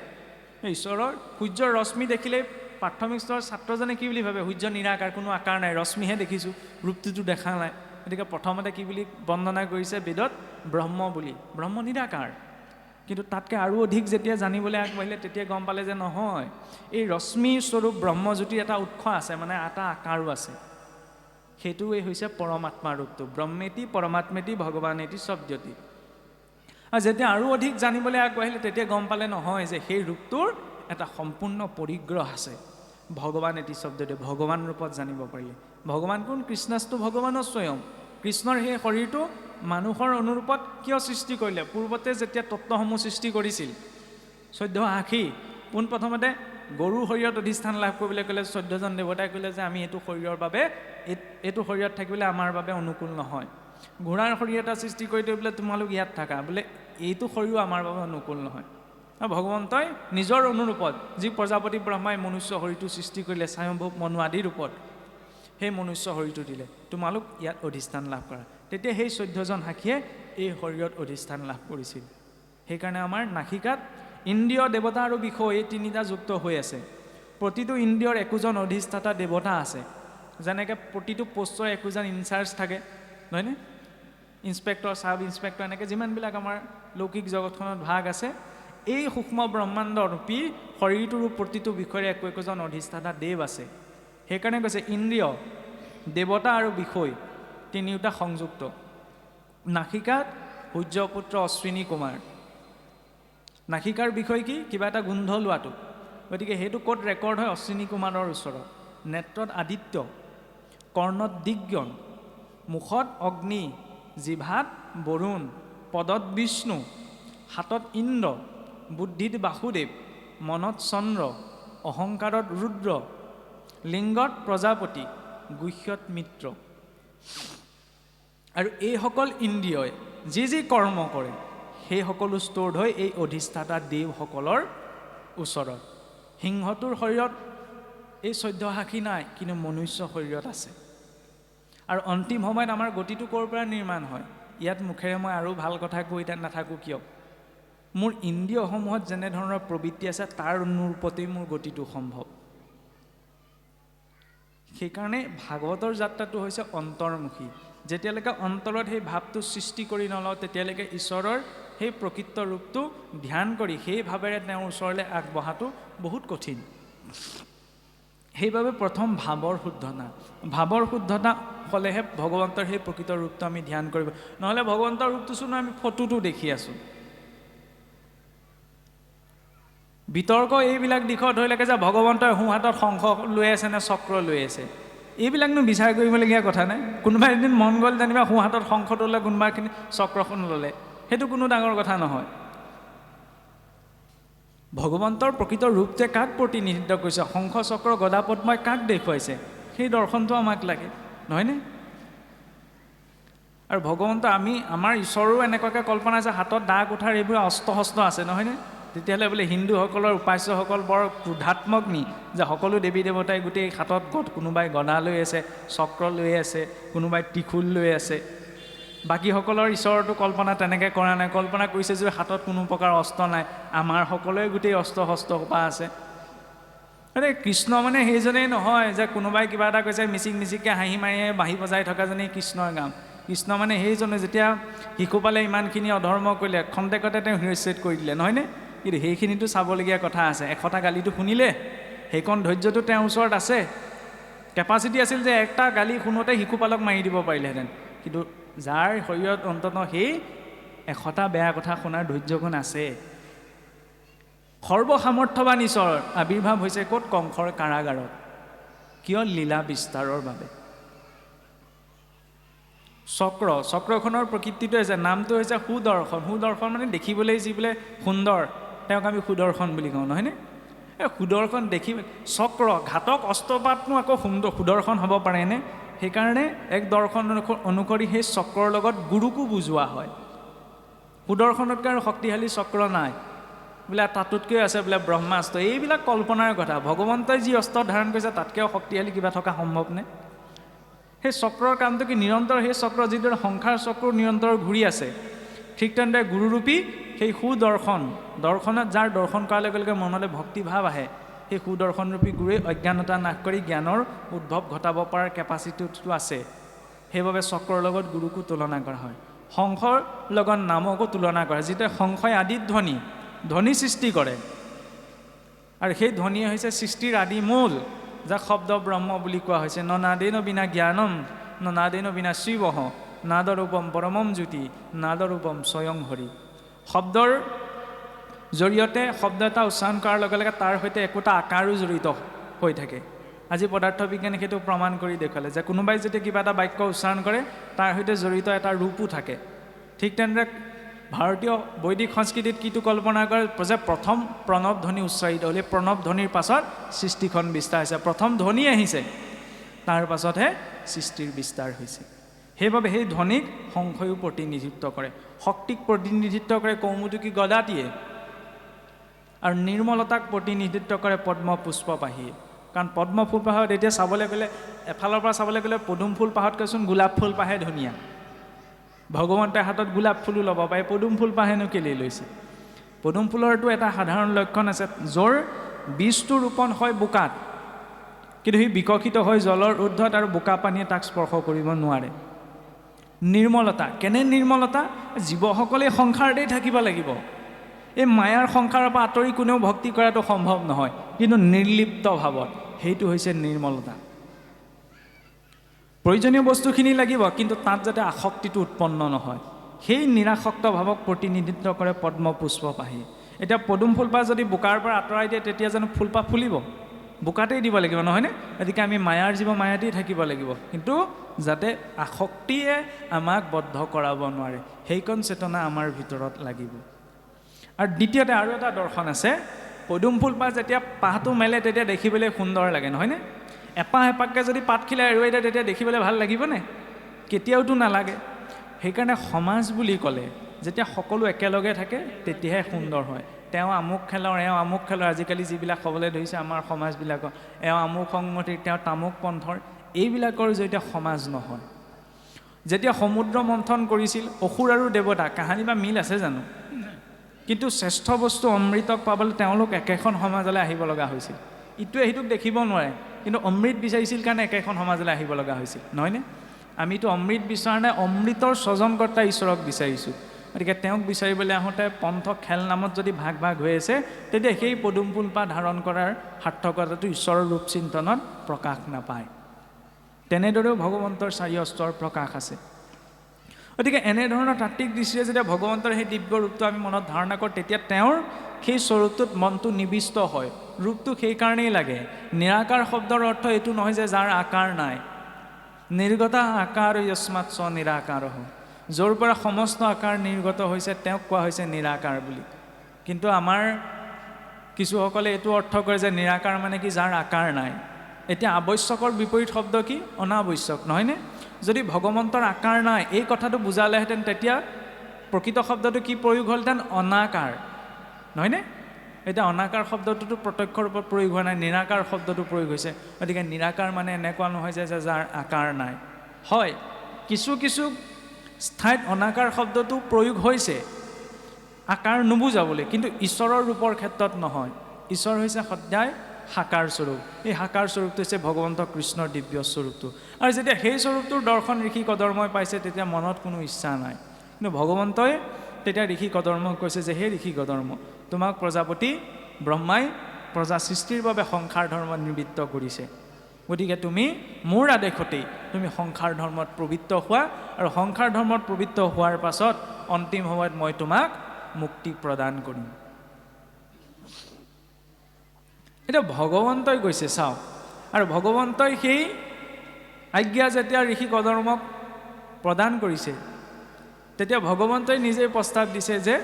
ঈশ্বৰৰ সূৰ্যৰ ৰশ্মি দেখিলেই প্ৰাথমিক স্তৰৰ ছাত্ৰজনে কি বুলি ভাবে? সূৰ্য নিৰাকাৰ, কোনো আকাৰ নাই, ৰশ্মিহে দেখিছোঁ, ৰূপটোতো দেখা নাই। গতিকে প্ৰথমতে কি বুলি বন্দনা কৰিছে বেদত? ব্ৰহ্ম বুলি। ব্ৰহ্ম নিৰাকাৰ। কিন্তু তাতকৈ আৰু অধিক যেতিয়া জানিবলৈ আগবাঢ়িলে তেতিয়া গম পালে যে নহয়, এই ৰশ্মিৰ স্বৰূপ ব্ৰহ্মজ্যোতিৰ এটা উৎস আছে, মানে এটা আকাৰো আছে। সেইটোৱেই হৈছে পৰমাত্মা ৰূপটো। ব্ৰহ্মেতি পৰমাত্মেতি ভগৱানেতি শব্দতি। আৰু যেতিয়া আৰু অধিক জানিবলৈ আগবাঢ়িলে তেতিয়া গম পালে নহয় যে সেই ৰূপটোৰ এটা সম্পূৰ্ণ পৰিগ্ৰহ আছে। ভগৱান এটি শব্দতে ভগৱান ৰূপত জানিব পাৰিলে। ভগৱান কোন? কৃষ্ণস্তু ভগৱানৰ স্বয়ং। কৃষ্ণৰ সেই শৰীৰটো মানুহৰ অনুৰূপত কিয় সৃষ্টি কৰিলে? পূৰ্বতে যেতিয়া তত্ত্বসমূহ সৃষ্টি কৰিছিল 1480, পোনপ্ৰথমতে গৰুৰ শৰীৰত অধিষ্ঠান লাভ কৰিবলৈ ক'লে 14জন দেৱতাই ক'লে যে আমি এইটো শৰীৰৰ বাবে, এইটো শৰীৰত থাকিবলৈ আমাৰ বাবে অনুকূল নহয়। ঘোঁৰাৰ শৰীৰ এটা সৃষ্টি কৰি দিয়ে বোলে তোমালোক ইয়াত থাকা, বোলে এইটো শৰীৰো আমাৰ বাবে অনুকূল নহয়। আৰু ভগৱন্তই নিজৰ অনুৰূপত যি প্ৰজাপতি ব্ৰহ্মাই মনুষ্য শৰীৰটো সৃষ্টি কৰিলে স্বয়ম্ভৱ মনু আদিৰ ৰূপত, সেই মনুষ্য শৰীৰটো দিলে, তোমালোক ইয়াত অধিষ্ঠান লাভ কৰা। তেতিয়া সেই 14জন সাক্ষীয়ে এই শৰীৰত অধিষ্ঠান লাভ কৰিছিল। সেইকাৰণে আমাৰ নাসিকাত ইন্দ্ৰিয়, দেৱতা আৰু বিষয় এই তিনিটা যুক্ত হৈ আছে। প্ৰতিটো ইন্দ্ৰিয়ৰ একোজন অধিষ্ঠাতা দেৱতা আছে যেনেকৈ প্ৰতিটো পোষ্টৰ একোজন ইনচাৰ্জ থাকে নহয়নে ইন্সপেক্টৰ সাব ইন্সপেক্টৰ এনেকৈ যিমানবিলাক আমাৰ লৌকিক জগতখনত ভাগ আছে এই সূক্ষ্ম ব্ৰহ্মাণ্ড ৰূপী শৰীৰটোৰ প্ৰতিটো বিষয়ৰে একোজন অধিষ্ঠাতা দেৱ আছে সেইকাৰণে কৈছে ইন্দ্ৰিয় দেৱতা আৰু বিষয় তিনিওটা সংযুক্ত নাসিকাত সূৰ্যপুত্ৰ অশ্বিনী কুমাৰ নাসিকাৰ বিষয় কি কিবা এটা গোন্ধ লোৱাটো গতিকে সেইটো ক'ত ৰেকৰ্ড হয় অশ্বিনী কুমাৰৰ ওচৰত নেত্ৰত আদিত্য কৰ্ণত দিগ্গণ মুখত অগ্নি জিভাত বৰুণ পদত বিষ্ণু হাতত ইন্দ্ৰ বুদ্ধিত বাসুদেৱ মনত চন্দ্ৰ অহংকাৰত ৰুদ্ৰ লিংগত প্ৰজাপতি গুহ্যত মিত্ৰ আৰু এইসকল ইন্দ্ৰিয়ই যি কৰ্ম কৰে সেই সকলো ষ্ট'ৰ্ড হৈ এই অধিষ্ঠাতা দেৱসকলৰ ওচৰত সিংহটোৰ শৰীৰত এই 14 হাখি নাই কিন্তু মনুষ্য শৰীৰত আছে আৰু অন্তিম সময়ত আমাৰ গতিটো ক'ৰ পৰা নিৰ্মাণ হয় ইয়াত মুখেৰে মই আৰু ভাল কথা কৈ নাথাকোঁ কিয় মোৰ ইন্দ্ৰিয়সমূহত যেনে ধৰণৰ প্ৰবৃত্তি আছে তাৰ অনুৰূপতেই মোৰ গতিটো সম্ভৱ সেইকাৰণে ভাগৱতৰ যাত্ৰাটো হৈছে অন্তৰ্মুখী যেতিয়ালৈকে অন্তৰত সেই ভাৱটো সৃষ্টি কৰি নলওঁ তেতিয়ালৈকে ঈশ্বৰৰ সেই প্ৰকৃত ৰূপটো ধ্যান কৰি সেই ভাৱেৰে তেওঁৰ ওচৰলৈ আগবঢ়াটো বহুত কঠিন সেইবাবে প্ৰথম ভাৱৰ শুদ্ধতা হ'লেহে ভগৱন্তৰ সেই প্ৰকৃত ৰূপটো আমি ধ্যান কৰিব নহ'লে ভগৱন্তৰ ৰূপটো চোন আমি ফটোটো দেখি আছোঁ বিতৰ্ক এইবিলাক দিশত ধৰিলেকে যে ভগৱন্তই সোঁহাতত শংখ লৈ আছে নে চক্ৰ লৈ আছে এইবিলাকনো বিচাৰ কৰিবলগীয়া কথা নাই কোনোবা এদিন মন গ'ল যেনিবা সোঁহাতত শংখটো ল'লে কোনোবাখিনি চক্ৰখন ল'লে সেইটো কোনো ডাঙৰ কথা নহয় ভগৱন্তৰ প্ৰকৃত ৰূপটোৱে কাক প্ৰতিনিধিত্ব কৰিছে শংখ চক্ৰ গদা পদ্মই কাক দেখুৱাইছে সেই দৰ্শনটো আমাক লাগে নহয়নে আৰু ভগৱন্ত আমাৰ ঈশ্বৰো এনেকুৱাকৈ কল্পনা আছে হাতত দা কুঠাৰ এইবোৰ অস্ত্ৰ শস্ত্ৰ আছে নহয়নে তেতিয়াহ'লে বোলে হিন্দুসকলৰ উপাস্যসকল বৰ ক্ৰোধাত্মক নি যে সকলো দেৱী দেৱতাই গোটেই হাতত কোনোবাই গদা লৈ আছে চক্ৰ লৈ আছে কোনোবাই ত্ৰিশূল লৈ আছে বাকীসকলৰ ঈশ্বৰটো কল্পনা তেনেকৈ কৰা নাই কল্পনা কৰিছে যে হাতত কোনো প্ৰকাৰ অস্ত্ৰ নাই আমাৰ সকলোৱে গোটেই অস্ত্ৰ শস্ত্ৰ সোপা আছে আৰে কৃষ্ণ মানে সেইজনেই নহয় যে কোনোবাই কিবা এটা কৈছে মিচিককৈ হাঁহি মাৰিয়ে বাঁহী বজাই থকাজনেই কৃষ্ণৰ গাম কৃষ্ণ মানে সেইজনে যেতিয়া শিশুপালে ইমানখিনি অধৰ্ম কৰিলে খন্তেকতে তেওঁ শিৰচ্ছেদ কৰি দিলে নহয়নে কিন্তু সেইখিনিতো চাবলগীয়া কথা আছে এশটা গালিটো শুনিলে সেইকণ ধৈৰ্যটো তেওঁৰ ওচৰত আছে কেপাচিটি আছিল যে একটা গালি শুনোতে শিশুপালক মাৰি দিব পাৰিলেহেঁতেন কিন্তু যাৰ শৰীৰত অন্ততঃ সেই এশটা বেয়া কথা শুনাৰ ধৈৰ্যগুণ আছে সৰ্বসামৰ্থ্যৱান ঈশ্বৰ আবিৰ্ভাৱ হৈছে ক'ত কংসৰ কাৰাগাৰত কিয় লীলা বিস্তাৰৰ বাবে চক্ৰখনৰ প্ৰকৃতিটো হৈছে নামটো হৈছে সুদৰ্শন মানে দেখিবলৈ যি বোলে সুন্দৰ তেওঁক আমি সুদৰ্শন বুলি কওঁ নহয়নে এই সুদৰ্শন দেখি চক্ৰ ঘাতক অস্ত্ৰপাতনো আকৌ সুদৰ্শন হ'ব পাৰেনে সেইকাৰণে এক দৰ্শন অনুসৰি সেই চক্ৰৰ লগত গুৰুকো বুজোৱা হয় সুদৰ্শনতকৈ আৰু শক্তিশালী চক্ৰ নাই বোলে তাতোতকৈ আছে বোলে ব্ৰহ্মাস্ত্ৰ এইবিলাক কল্পনাৰ কথা ভগৱন্তই যি অস্ত্ৰ ধাৰণ কৰিছে তাতকৈও শক্তিশালী কিবা থকা সম্ভৱনে সেই চক্ৰৰ কামটো কি নিৰন্তৰ সেই চক্ৰ যিদৰে সংসাৰ চক্ৰ নিৰন্তৰ ঘূৰি আছে ঠিক তেনেদৰে গুৰুৰূপী সেই দৰ্শনত যাৰ দৰ্শন কৰাৰ লগে লগে মনলৈ ভক্তিভাৱ আহে সেই সুদৰ্শনৰূপী গুৰুৱে অজ্ঞানতা নাশ কৰি জ্ঞানৰ উদ্ভৱ ঘটাব পৰাৰ কেপাচিটিটো আছে সেইবাবে চক্ৰৰ লগত গুৰুকো তুলনা কৰা হয় শংখৰ লগত নামকো তুলনা কৰা হয় যেতিয়া শংখই আদিত ধ্বনি সৃষ্টি কৰে আৰু সেই ধ্বনিয়ে হৈছে সৃষ্টিৰ আদি মূল যাক শব্দ ব্ৰহ্ম বুলি কোৱা হৈছে নাদেন বিনা জ্ঞানম নাদেন বিনা শিৱঃ নাদৰূপম পৰমম জ্যোতি নাদৰূপম স্বয়ং হৰি শব্দৰ জৰিয়তে শব্দ এটা উচ্চাৰণ কৰাৰ লগে লগে তাৰ সৈতে একোটা আকাৰো জড়িত হৈ থাকে আজি পদাৰ্থ বিজ্ঞানে সেইটো প্ৰমাণ কৰি দেখুৱালে যে কোনোবাই যেতিয়া কিবা এটা বাক্য উচ্চাৰণ কৰে তাৰ সৈতে জড়িত এটা ৰূপো থাকে ঠিক তেনেদৰে ভাৰতীয় বৈদিক সংস্কৃতিত কিটো কল্পনা কৰে যে প্ৰথম প্ৰণৱ ধ্বনি উচ্চাৰিত হ'লে প্ৰণৱ ধ্বনিৰ পাছত সৃষ্টিখন বিস্তাৰ হৈছে প্ৰথম ধ্বনি আহিছে তাৰ পাছতহে সৃষ্টিৰ বিস্তাৰ হৈছে সেইবাবে সেই ধ্বনিক শংখয়ো প্ৰতিনিধিত্ব কৰে শক্তিক প্ৰতিনিধিত্ব কৰে কৌমুদকী গদাটিয়ে আৰু নিৰ্মলতাক প্ৰতিনিধিত্ব কৰে পদ্ম পুষ্পপাহীয়ে কাৰণ পদ্ম ফুল পাহত এতিয়া চাবলৈ গ'লে এফালৰ পৰা চাবলৈ গ'লে পদুম ফুল পাহতকৈচোন গোলাপ ফুল পাহে ধুনীয়া ভগৱন্তে হাতত গোলাপ ফুলো ল'ব পাৰে পদুম ফুল পাহেনো কেলেই লৈছে পদুম ফুলৰটো এটা সাধাৰণ লক্ষণ আছে য'ৰ বীজটো ৰোপণ হয় বোকাত, কিন্তু সি বিকশিত হয় জলৰ ঊৰ্ধ্বত আৰু বোকা পানীয়ে তাক স্পৰ্শ কৰিব নোৱাৰে। নিৰ্মলতা, কেনে নিৰ্মলতা? জীৱসকলে সংসাৰতেই থাকিব লাগিব, এই মায়াৰ সংসাৰৰ পৰা আঁতৰি কোনেও ভক্তি কৰাটো সম্ভৱ নহয়, কিন্তু নিৰ্লিপ্ত ভাৱত, সেইটো হৈছে নিৰ্মলতা। প্ৰয়োজনীয় বস্তুখিনি লাগিব, কিন্তু তাত যাতে আসক্তিটো উৎপন্ন নহয়, সেই নিৰাসক্ত ভাৱক প্ৰতিনিধিত্ব কৰে পদ্ম পুষ্পপাহি। এতিয়া পদুম ফুলপাহ যদি বোকাৰ পৰা আঁতৰাই দিয়ে তেতিয়া জানো ফুলপাহ ফুলিব? বোকাতেই দিব লাগিব, নহয়নে? গতিকে আমি মায়াৰ জীৱ মায়াতেই থাকিব লাগিব, কিন্তু যাতে আসক্তিয়ে আমাক বদ্ধ কৰাব নোৱাৰে, সেইকণ চেতনা আমাৰ ভিতৰত লাগিব। আৰু দ্বিতীয়তে আৰু এটা দৰ্শন আছে, পদুম ফুলপাহ যেতিয়া পাহটো মেলে তেতিয়া দেখিবলৈ সুন্দৰ লাগে, নহয়নে? এপাহ এপাহকৈ যদি পাতখিলা এৰুৱাই দিয়ে তেতিয়া দেখিবলৈ ভাল লাগিবনে? কেতিয়াওতো নালাগে। সেইকাৰণে সমাজ বুলি ক'লে যেতিয়া সকলো একেলগে থাকে তেতিয়াহে সুন্দৰ হয়। তেওঁ আমুক খেলৰ, এওঁ আমুক খেলৰ, আজিকালি যিবিলাক হ'বলৈ ধৰিছে আমাৰ সমাজবিলাকৰ, এওঁ আমুক সংগতিৰ, তেওঁ তামুক পন্থৰ, এইবিলাকৰ জৰিয়তে সমাজ নহয়। যেতিয়া সমুদ্ৰ মন্থন কৰিছিল অসুৰ আৰু দেৱতা, কাহানি বা মিল আছে জানো? কিন্তু শ্ৰেষ্ঠ বস্তু অমৃতক পাবলৈ তেওঁলোক একেখন সমাজলৈ আহিব লগা হৈছিল। ইটোৱে সিটোক দেখিব নোৱাৰে, কিন্তু অমৃত বিচাৰিছিল কাৰণে একেখন সমাজলৈ আহিব লগা হৈছিল, নহয়নে? আমিতো অমৃত বিচৰা নাই, অমৃতৰ স্বজনকৰ্তা ঈশ্বৰক বিচাৰিছোঁ। গতিকে তেওঁক বিচাৰিবলৈ আহোঁতে পন্থ খেল নামত যদি ভাগ ভাগ হৈ আছে, তেতিয়া সেই পদুম ফুলপাহ ধাৰণ কৰাৰ সাৰ্থকতাটো ঈশ্বৰৰ ৰূপ চিন্তনত প্ৰকাশ নাপায়। তেনেদৰেও ভগৱন্তৰ চাৰি অস্ত্ৰৰ প্ৰকাশ আছে। গতিকে এনেধৰণৰ তাত্ত্বিক দৃষ্টিৰে যেতিয়া ভগৱন্তৰ সেই দিব্য ৰূপটো আমি মনত ধাৰণা কৰোঁ, তেতিয়া তেওঁৰ সেই স্বৰূপটোত মনটো নিবিষ্ট হয়। ৰূপটো সেইকাৰণেই লাগে। নিৰাকাৰ শব্দৰ অৰ্থ এইটো নহয় যে যাৰ আকাৰ নাই। নিৰ্গতা আকাৰ যস্মাৎ চ নিৰাকাৰ, য'ৰ পৰা সমস্ত আকাৰ নিৰ্গত হৈছে তেওঁক কোৱা হৈছে নিৰাকাৰ বুলি। কিন্তু আমাৰ কিছুসকলে এইটো অৰ্থ কৰে যে নিৰাকাৰ মানে কি? যাৰ আকাৰ নাই। এতিয়া আৱশ্যকৰ বিপৰীত শব্দ কি? অনাৱশ্যক, নহয়নে? যদি ভগৱন্তৰ আকাৰ নাই এই কথাটো বুজালেহেঁতেন তেতিয়া প্ৰকৃত শব্দটো কি প্ৰয়োগ হ'লহেঁতেন? অনাকাৰ, নহয়নে? এতিয়া অনাকাৰ শব্দটোতো প্ৰত্যক্ষ ৰূপত প্ৰয়োগ হোৱা নাই, নিৰাকাৰ শব্দটো প্ৰয়োগ হৈছে। গতিকে নিৰাকাৰ মানে এনেকুৱা নহয় যে যাৰ আকাৰ নাই। হয়, কিছু কিছু ঠাইত অনাকাৰ শব্দটো প্ৰয়োগ হৈছে আকাৰ নুবুজাবলৈ, কিন্তু ঈশ্বৰৰ ৰূপৰ ক্ষেত্ৰত নহয়। ঈশ্বৰ হৈছে সদায় সাকাৰ স্বৰূপ। এই সাকাৰ স্বৰূপটো হৈছে ভগৱন্ত কৃষ্ণৰ দিব্য স্বৰূপটো। আৰু যেতিয়া সেই স্বৰূপটোৰ দৰ্শন ঋষি কদৰ্মই পাইছে তেতিয়া মনত কোনো ইচ্ছা নাই, কিন্তু ভগৱন্তই তেতিয়া ঋষি কদৰ্মক কৈছে যে হে ঋষি কদৰ্ম, তোমাক প্ৰজাপতি ব্ৰহ্মাই প্ৰজা সৃষ্টিৰ বাবে সংসাৰ ধৰ্ম নিবৃত্ত কৰিছে। গতিকে তুমি মোৰ আদেশতেই তুমি সংসাৰ ধৰ্মত প্ৰবৃত্ত হোৱা, আৰু সংসাৰ ধৰ্মত প্ৰবৃত্ত হোৱাৰ পাছত অন্তিম সময়ত মই তোমাক মুক্তি প্ৰদান কৰিম। এতিয়া ভগৱন্তই কৈছে, চাওক, আৰু ভগৱন্তই সেই আজ্ঞা যেতিয়া ঋষি কদৰ্মক প্ৰদান কৰিছে তেতিয়া ভগৱন্তই নিজেই প্ৰস্তাৱ দিছে যে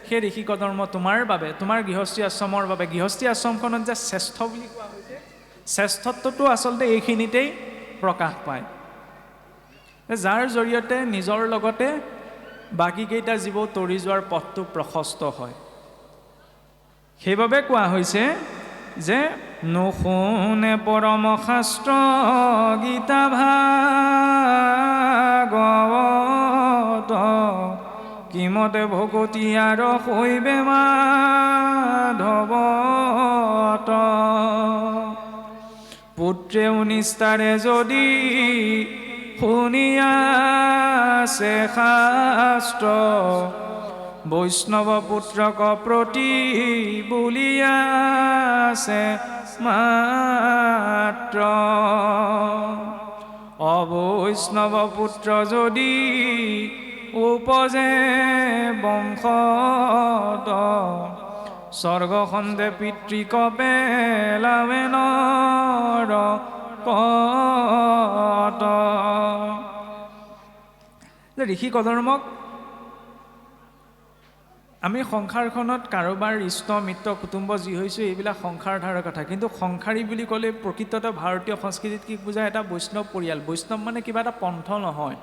সেই ঋষি কদৰ্ম তোমাৰ বাবে, তোমাৰ গৃহস্থী আশ্ৰমৰ বাবে, গৃহস্থী আশ্ৰমখনত যে শ্ৰেষ্ঠ বুলি কোৱা হৈছে, শ্ৰেষ্ঠত্বটো আচলতে এইখিনিতেই প্ৰকাশ পায়, যাৰ জৰিয়তে নিজৰ লগতে বাকীকেইটা জীৱও তৰি যোৱাৰ পথটো প্ৰশস্ত হয়। সেইবাবে কোৱা হৈছে যে নুশুনে পৰম শাস্ত্ৰ গীতা ভাগৱত, কিমতে ভকতি আৰু শৈবে মাধৱত, পুত্ৰেও নিষ্ঠাৰে যদি শুনিয়াছে শাস্ত্ৰ, বৈষ্ণৱ পুত্ৰক প্ৰতি বুলিয়াছে মাত্ৰ, অবৈষ্ণৱ পুত্ৰ যদি উপজে বংশত, স্বৰ্গখণ্ডে পিতৃক পেলাৱে নৰকত। ঋষি কদৰ্মক আমি সংসাৰখনত কাৰোবাৰ ইষ্ট মিত্ৰ কুটুম্ব যি হৈছোঁ এইবিলাক সংসাৰ ধাৰৰ কথা, কিন্তু সংসাৰী বুলি ক'লে প্ৰকৃততে ভাৰতীয় সংস্কৃতিত কি বুজায়? এটা বৈষ্ণৱ পৰিয়াল। বৈষ্ণৱ মানে কিবা এটা পন্থ নহয়,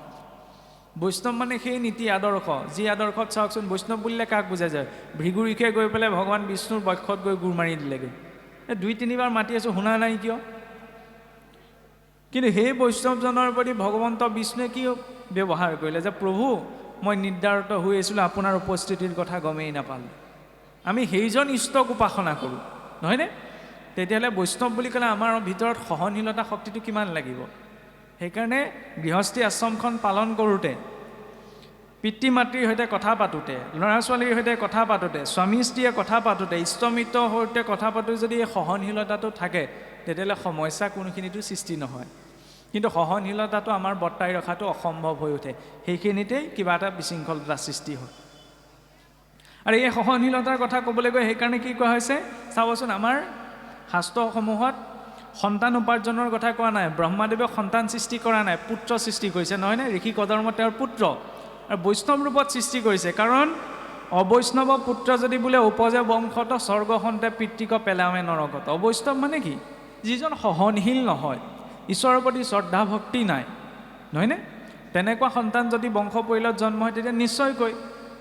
বৈষ্ণৱ মানে সেই নীতি আদৰ্শ, যি আদৰ্শত চাওকচোন বৈষ্ণৱ বুলিলে কাক বুজা যায়? ভৃগুৰীষে গৈ পেলাই ভগৱান বিষ্ণুৰ বক্ষত গৈ গুৰ মাৰি দিলেগৈ। এই 2-3বাৰ মাতি আছোঁ, শুনা নাই কিয়? কিন্তু সেই বৈষ্ণৱজনৰ প্ৰতি ভগৱন্ত বিষ্ণুৱে কি ব্যৱহাৰ কৰিলে যে প্ৰভু মই নিৰ্ধাৰিত হৈ আছিলোঁ, আপোনাৰ উপস্থিতিৰ কথা গমেই নাপালোঁ। আমি সেইজন ইষ্টক উপাসনা কৰোঁ, নহয়নে? তেতিয়াহ'লে বৈষ্ণৱ বুলি ক'লে আমাৰ ভিতৰত সহনশীলতা শক্তিটো কিমান লাগিব। সেইকাৰণে গৃহস্থী আশ্ৰমখন পালন কৰোঁতে, পিতৃ মাতৃৰ সৈতে কথা পাতোঁতে, ল'ৰা ছোৱালীৰ সৈতে কথা পাতোঁতে, স্বামী স্ত্ৰীয়ে কথা পাতোঁতে, ইষ্টমিত্ৰৰ সৈতে কথা পাতোঁ যদি এই সহনশীলতাটো থাকে, তেতিয়াহ'লে সমস্যা কোনোখিনিতো সৃষ্টি নহয়। কিন্তু সহনশীলতাটো আমাৰ বৰ্তাই ৰখাটো অসম্ভৱ হৈ উঠে, সেইখিনিতেই কিবা এটা বিশৃংখলতাৰ সৃষ্টি হয়। আৰু এই সহনশীলতাৰ কথা ক'বলৈ গৈ সেইকাৰণে কি কোৱা হৈছে চাবচোন, আমাৰ শাস্ত্ৰসমূহত সন্তান উপাৰ্জনৰ কথা কোৱা নাই। ব্ৰহ্মাদেৱে সন্তান সৃষ্টি কৰা নাই, পুত্ৰ সৃষ্টি কৰিছে, নহয়নে? ঋষি কদৰ্ম তেওঁৰ পুত্ৰ, আৰু বৈষ্ণৱ ৰূপত সৃষ্টি কৰিছে। কাৰণ অবৈষ্ণৱ পুত্ৰ যদি বোলে উপজে বংশত, স্বৰ্গসন্তে পিতৃক পেলাৱে নৰকত। অবৈষ্ণৱ মানে কি? যিজন সহনশীল নহয়, ঈশ্বৰৰ প্ৰতি শ্ৰদ্ধা ভক্তি নাই, নহয়নে? তেনেকুৱা সন্তান যদি বংশ পৰিয়ালত জন্ম হয়, তেতিয়া নিশ্চয়কৈ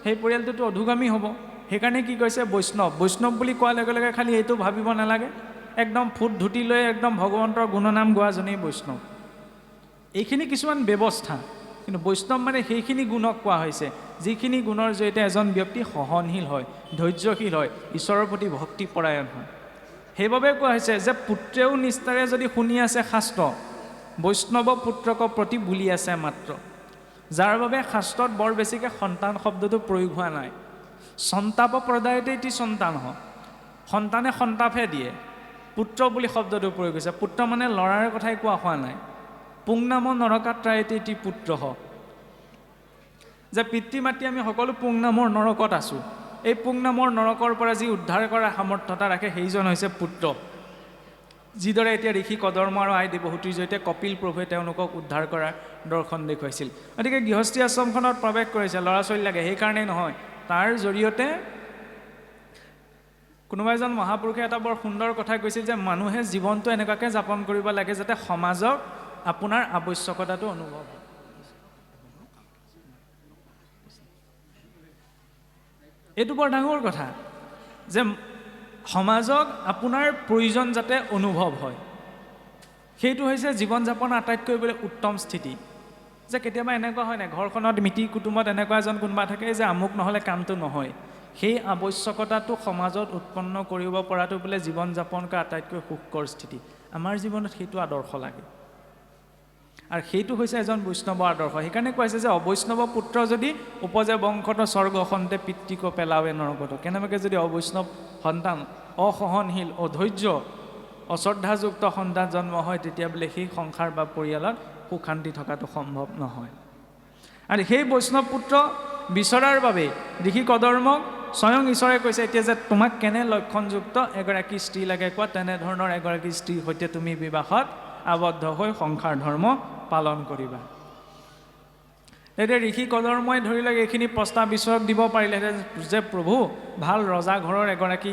সেই পৰিয়ালটোতো অধোগামী হ'ব। সেইকাৰণে কি কৈছে বৈষ্ণৱ। বৈষ্ণৱ বুলি কোৱাৰ লগে লগে খালি এইটো ভাবিব নালাগে একদম ফুট ধুতি লৈ একদম ভগৱন্তৰ গুণনাম গোৱাজনেই বৈষ্ণৱ। এইখিনি কিছুমান ব্যৱস্থা, কিন্তু বৈষ্ণৱ মানে সেইখিনি গুণক কোৱা হৈছে যিখিনি গুণৰ জৰিয়তে এজন ব্যক্তি সহনশীল হয়, ধৈৰ্যশীল হয়, ঈশ্বৰৰ প্ৰতি ভক্তিপৰায়ণ হয়। সেইবাবে কোৱা হৈছে যে পুত্ৰেও নিষ্ঠাৰে যদি শুনি আছে শাস্ত্ৰ, বৈষ্ণৱ পুত্ৰক প্ৰতি বুলি আছে মাত্ৰ। যাৰ বাবে শাস্ত্ৰত বৰ বেছিকৈ সন্তান শব্দটো প্ৰয়োগ হোৱা নাই। সন্তাপ প্ৰদায়তে ইতি সন্তান হয়, সন্তানে সন্তাপহে দিয়ে। পুত্ৰ বুলি শব্দটো প্ৰয়োগ হৈছে, পুত্ৰ মানে ল'ৰাৰ কথাই কোৱা হোৱা নাই। পুংনাম নৰকাত্ৰায়তে ইতি পুত্ৰ হয়, যে পিতৃ মাতৃ আমি সকলো পুংনামৰ নৰকত আছোঁ। এই পুংনামৰ নৰকৰ পৰা যি উদ্ধাৰ কৰাৰ সামৰ্থ্যতা ৰাখে সেইজন হৈছে পুত্ৰ। যিদৰে এতিয়া ঋষি কদৰ্ম আৰু আই দেৱহূতিৰ জৰিয়তে কপিল প্ৰভুৱে তেওঁলোকক উদ্ধাৰ কৰাৰ দৰ্শন দেখুৱাইছিল। গতিকে গৃহস্থী আশ্ৰমখনত প্ৰৱেশ কৰিছে, ল'ৰা ছোৱালী লাগে, সেইকাৰণেই নহয়, তাৰ জৰিয়তে কোনোবা এজন মহাপুৰুষে এটা বৰ সুন্দৰ কথা কৈছিল যে মানুহে জীৱনটো এনেকুৱাকৈ যাপন কৰিব লাগে যাতে সমাজক আপোনাৰ আৱশ্যকতাটো অনুভৱ হয়। এইটো বৰ ডাঙৰ কথা যে সমাজক আপোনাৰ প্ৰয়োজন যাতে অনুভৱ হয়। সেইটো হৈছে জীৱন যাপন আটাইতকৈ বোলে উত্তম স্থিতি। যে কেতিয়াবা এনেকুৱা হয় নাই, ঘৰখনত মিতিৰ কুটুমত এনেকুৱা এজন কোনোবা থাকে যে আমুক নহ'লে কামটো নহয়। সেই আৱশ্যকতাটো সমাজত উৎপন্ন কৰিব পৰাটো বোলে জীৱন যাপন কৰা আটাইতকৈ সুখকৰ স্থিতি। আমাৰ জীৱনত সেইটো আদৰ্শ লাগে, আৰু সেইটো হৈছে এজন বৈষ্ণৱ আদৰ্শ। সেইকাৰণে কৈছে যে অবৈষ্ণৱ পুত্ৰ যদি উপজে বংশত, স্বৰ্গসন্তে পিতৃক পেলাৱে নৰকত। কেনেবাকৈ যদি অবৈষ্ণৱ সন্তান, অসহনশীল, অধৈৰ্য, অশ্ৰদ্ধাযুক্ত সন্তান জন্ম হয়, তেতিয়া বোলে সেই সংসাৰ বা পৰিয়ালত সুখ শান্তি থকাটো সম্ভৱ নহয়। আৰু সেই বৈষ্ণৱ পুত্ৰ বিচৰাৰ বাবে ঋষি কদৰ্মক স্বয়ং ঈশ্বৰে কৈছে এতিয়া যে তোমাক কেনে লক্ষণযুক্ত এগৰাকী স্ত্ৰী লাগে কোৱা, তেনেধৰণৰ এগৰাকী স্ত্ৰীৰ সৈতে তুমি বিবাহত আবদ্ধ হৈ সংসাৰ ধৰ্ম পালন কৰিবা। এতিয়া ঋষি কদৰ্মই ধৰি লওক এইখিনি প্ৰস্তাৱ ঈশ্বৰক দিব পাৰিলেহেঁতেন যে প্ৰভু ভাল ৰজা ঘৰৰ এগৰাকী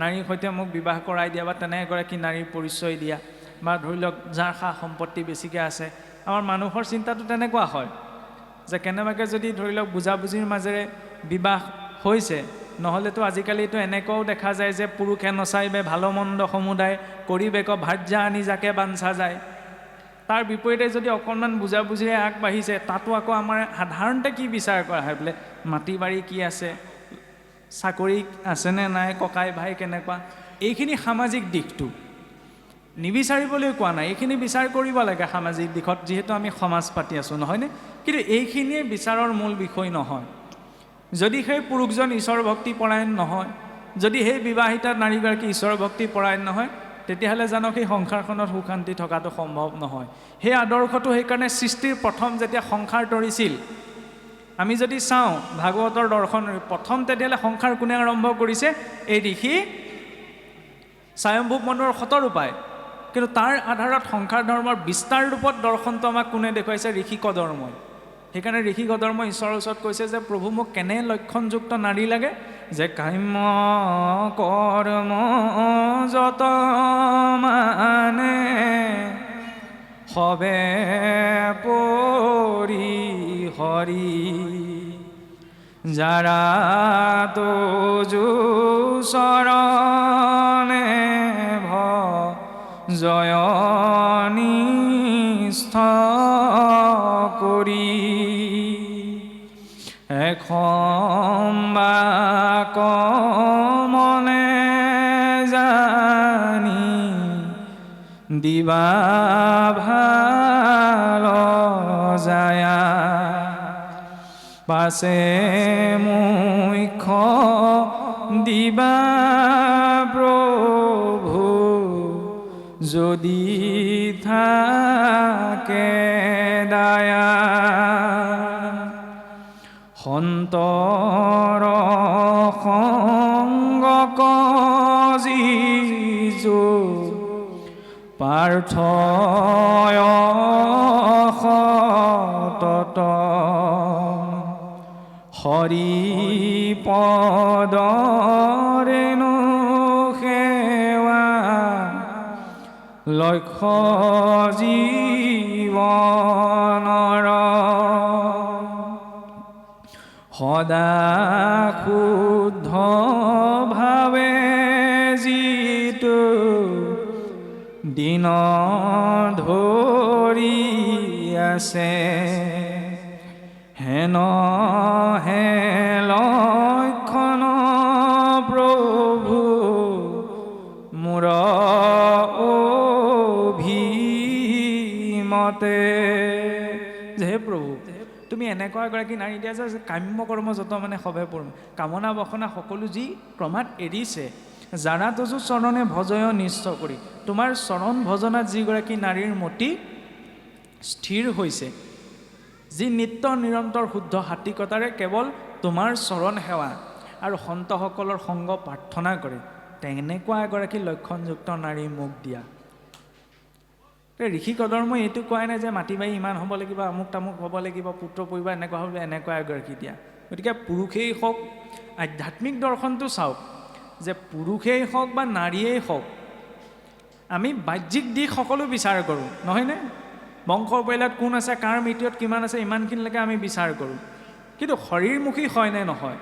নাৰীৰ সৈতে মোক বিবাহ কৰাই দিয়া, বা তেনে এগৰাকী নাৰীৰ পৰিচয় দিয়া, বা ধৰি লওক যাৰ সা সম্পত্তি বেছিকৈ আছে। আমাৰ মানুহৰ চিন্তাটো তেনেকুৱা হয় যে কেনেবাকৈ যদি ধৰি লওক বুজাবুজিৰ মাজেৰে বিবাহ হৈছে, নহ'লেতো আজিকালিতো এনেকুৱাও দেখা যায় যে পুৰুষে নচাইবে ভালো মন্দ সমুদায়, কৰিবেক ভাৰ্যা আনি যাকে বাঞ্ছা যায়। তাৰ বিপৰীতে যদি অকণমান বুজাবুজিৰে আগবাঢ়িছে, তাতো আকৌ আমাৰ সাধাৰণতে কি বিচাৰ কৰা হয়, বোলে মাটি বাৰী কি আছে, চাকৰি আছেনে নাই, ককাই ভাই কেনেকুৱা, এইখিনি সামাজিক দিশটো নিবিচাৰিবলৈ কোৱা নাই, এইখিনি বিচাৰ কৰিব লাগে সামাজিক দিশত, যিহেতু আমি সমাজ পাতি আছোঁ, নহয়নে? কিন্তু এইখিনিয়ে বিচাৰৰ মূল বিষয় নহয়। যদি সেই পুৰুষজন ঈশ্বৰ ভক্তি পৰায়ণ নহয়, যদি সেই বিবাহিতা নাৰীগৰাকী ঈশ্বৰ ভক্তি পৰায়ণ নহয়, তেতিয়াহ'লে জানক সেই সংসাৰখনত সুখ শান্তি থকাটো সম্ভৱ নহয়। সেই আদৰ্শটো সেইকাৰণে সৃষ্টিৰ প্ৰথম যেতিয়া সংসাৰ তৰিছিল, আমি যদি চাওঁ ভাগৱতৰ দৰ্শন, প্ৰথম তেতিয়াহ'লে সংসাৰ কোনে আৰম্ভ কৰিছে? এই ঋষি স্বয়ম্ভূ মনুৰ শতৰূপায়। কিন্তু তাৰ আধাৰত সংসাৰ ধৰ্মৰ বিস্তাৰ ৰূপত দৰ্শনটো আমাক কোনে দেখুৱাইছে? ঋষি কদৰ্মই। সেইকাৰণে ঋষি কদৰ্মই ঈশ্বৰৰ ওচৰত কৈছে যে প্ৰভু মোক কেনে লক্ষণযুক্ত নাৰী লাগে, যে কাম্য কৰ্ম যত মানে হবে পৰি হৰি, যারা তোজু চরণে জয় নিস্থ করি, এখন বা কমনে জানি দিবা ভাল যায়া পাছে মুখ্য দিবা প্ৰভু যদি থাকে দায়া সন্তৰ সংগ যিজু পাৰ্থয় সতত হৰি পদৰেনো সেৱা লক্ষ্য জীৱনৰ সদা শুদ্ধ ভাৱে যিটো দিন ধৰি আছে হেন হে লক্ষণ প্ৰভু মোৰ অভিমতে যে হে প্ৰভু তুমি এনেকুৱা এগৰাকী নাৰী দিয়া যে কাম্য কৰ্ম যত মানে সবে পূৰ্ণ কামনা বাসনা সকলো যি ক্ৰমাৎ এৰিছে যাৰা তজু চৰণে ভজয় নিশ্চয় কৰি তোমাৰ চৰণ ভজনাত যিগৰাকী নাৰীৰ মতি স্থিৰ হৈছে যি নিত্য নিৰন্তৰ শুদ্ধ সাত্বিকতাৰে কেৱল তোমাৰ চৰণ সেৱা আৰু সন্তসকলৰ সংগ প্ৰাৰ্থনা কৰে তেনেকুৱা এগৰাকী লক্ষণযুক্ত নাৰী মোক দিয়া ঋষি কদৰ্মই এইটো কোৱাই নাই যে মাটি বাৰী ইমান হ'ব লাগিব আমুক তামুক হ'ব লাগিব পুত্ৰ পৰিবাৰ এনেকুৱা হ'ব এনেকুৱা এগৰাকী দিয়া গতিকে পুৰুষেই হওক আধ্যাত্মিক দৰ্শনটো চাওক যে পুৰুষেই হওক বা নাৰীয়েই হওক আমি বাহ্যিক দিশ সকলো বিচাৰ কৰোঁ নহয়নে বংশ পৰিয়ালত কোন আছে কাৰ মৃত্যুত কিমান আছে ইমানখিনিলৈকে আমি বিচাৰ কৰোঁ কিন্তু শৰীৰমুখী হয়নে নহয়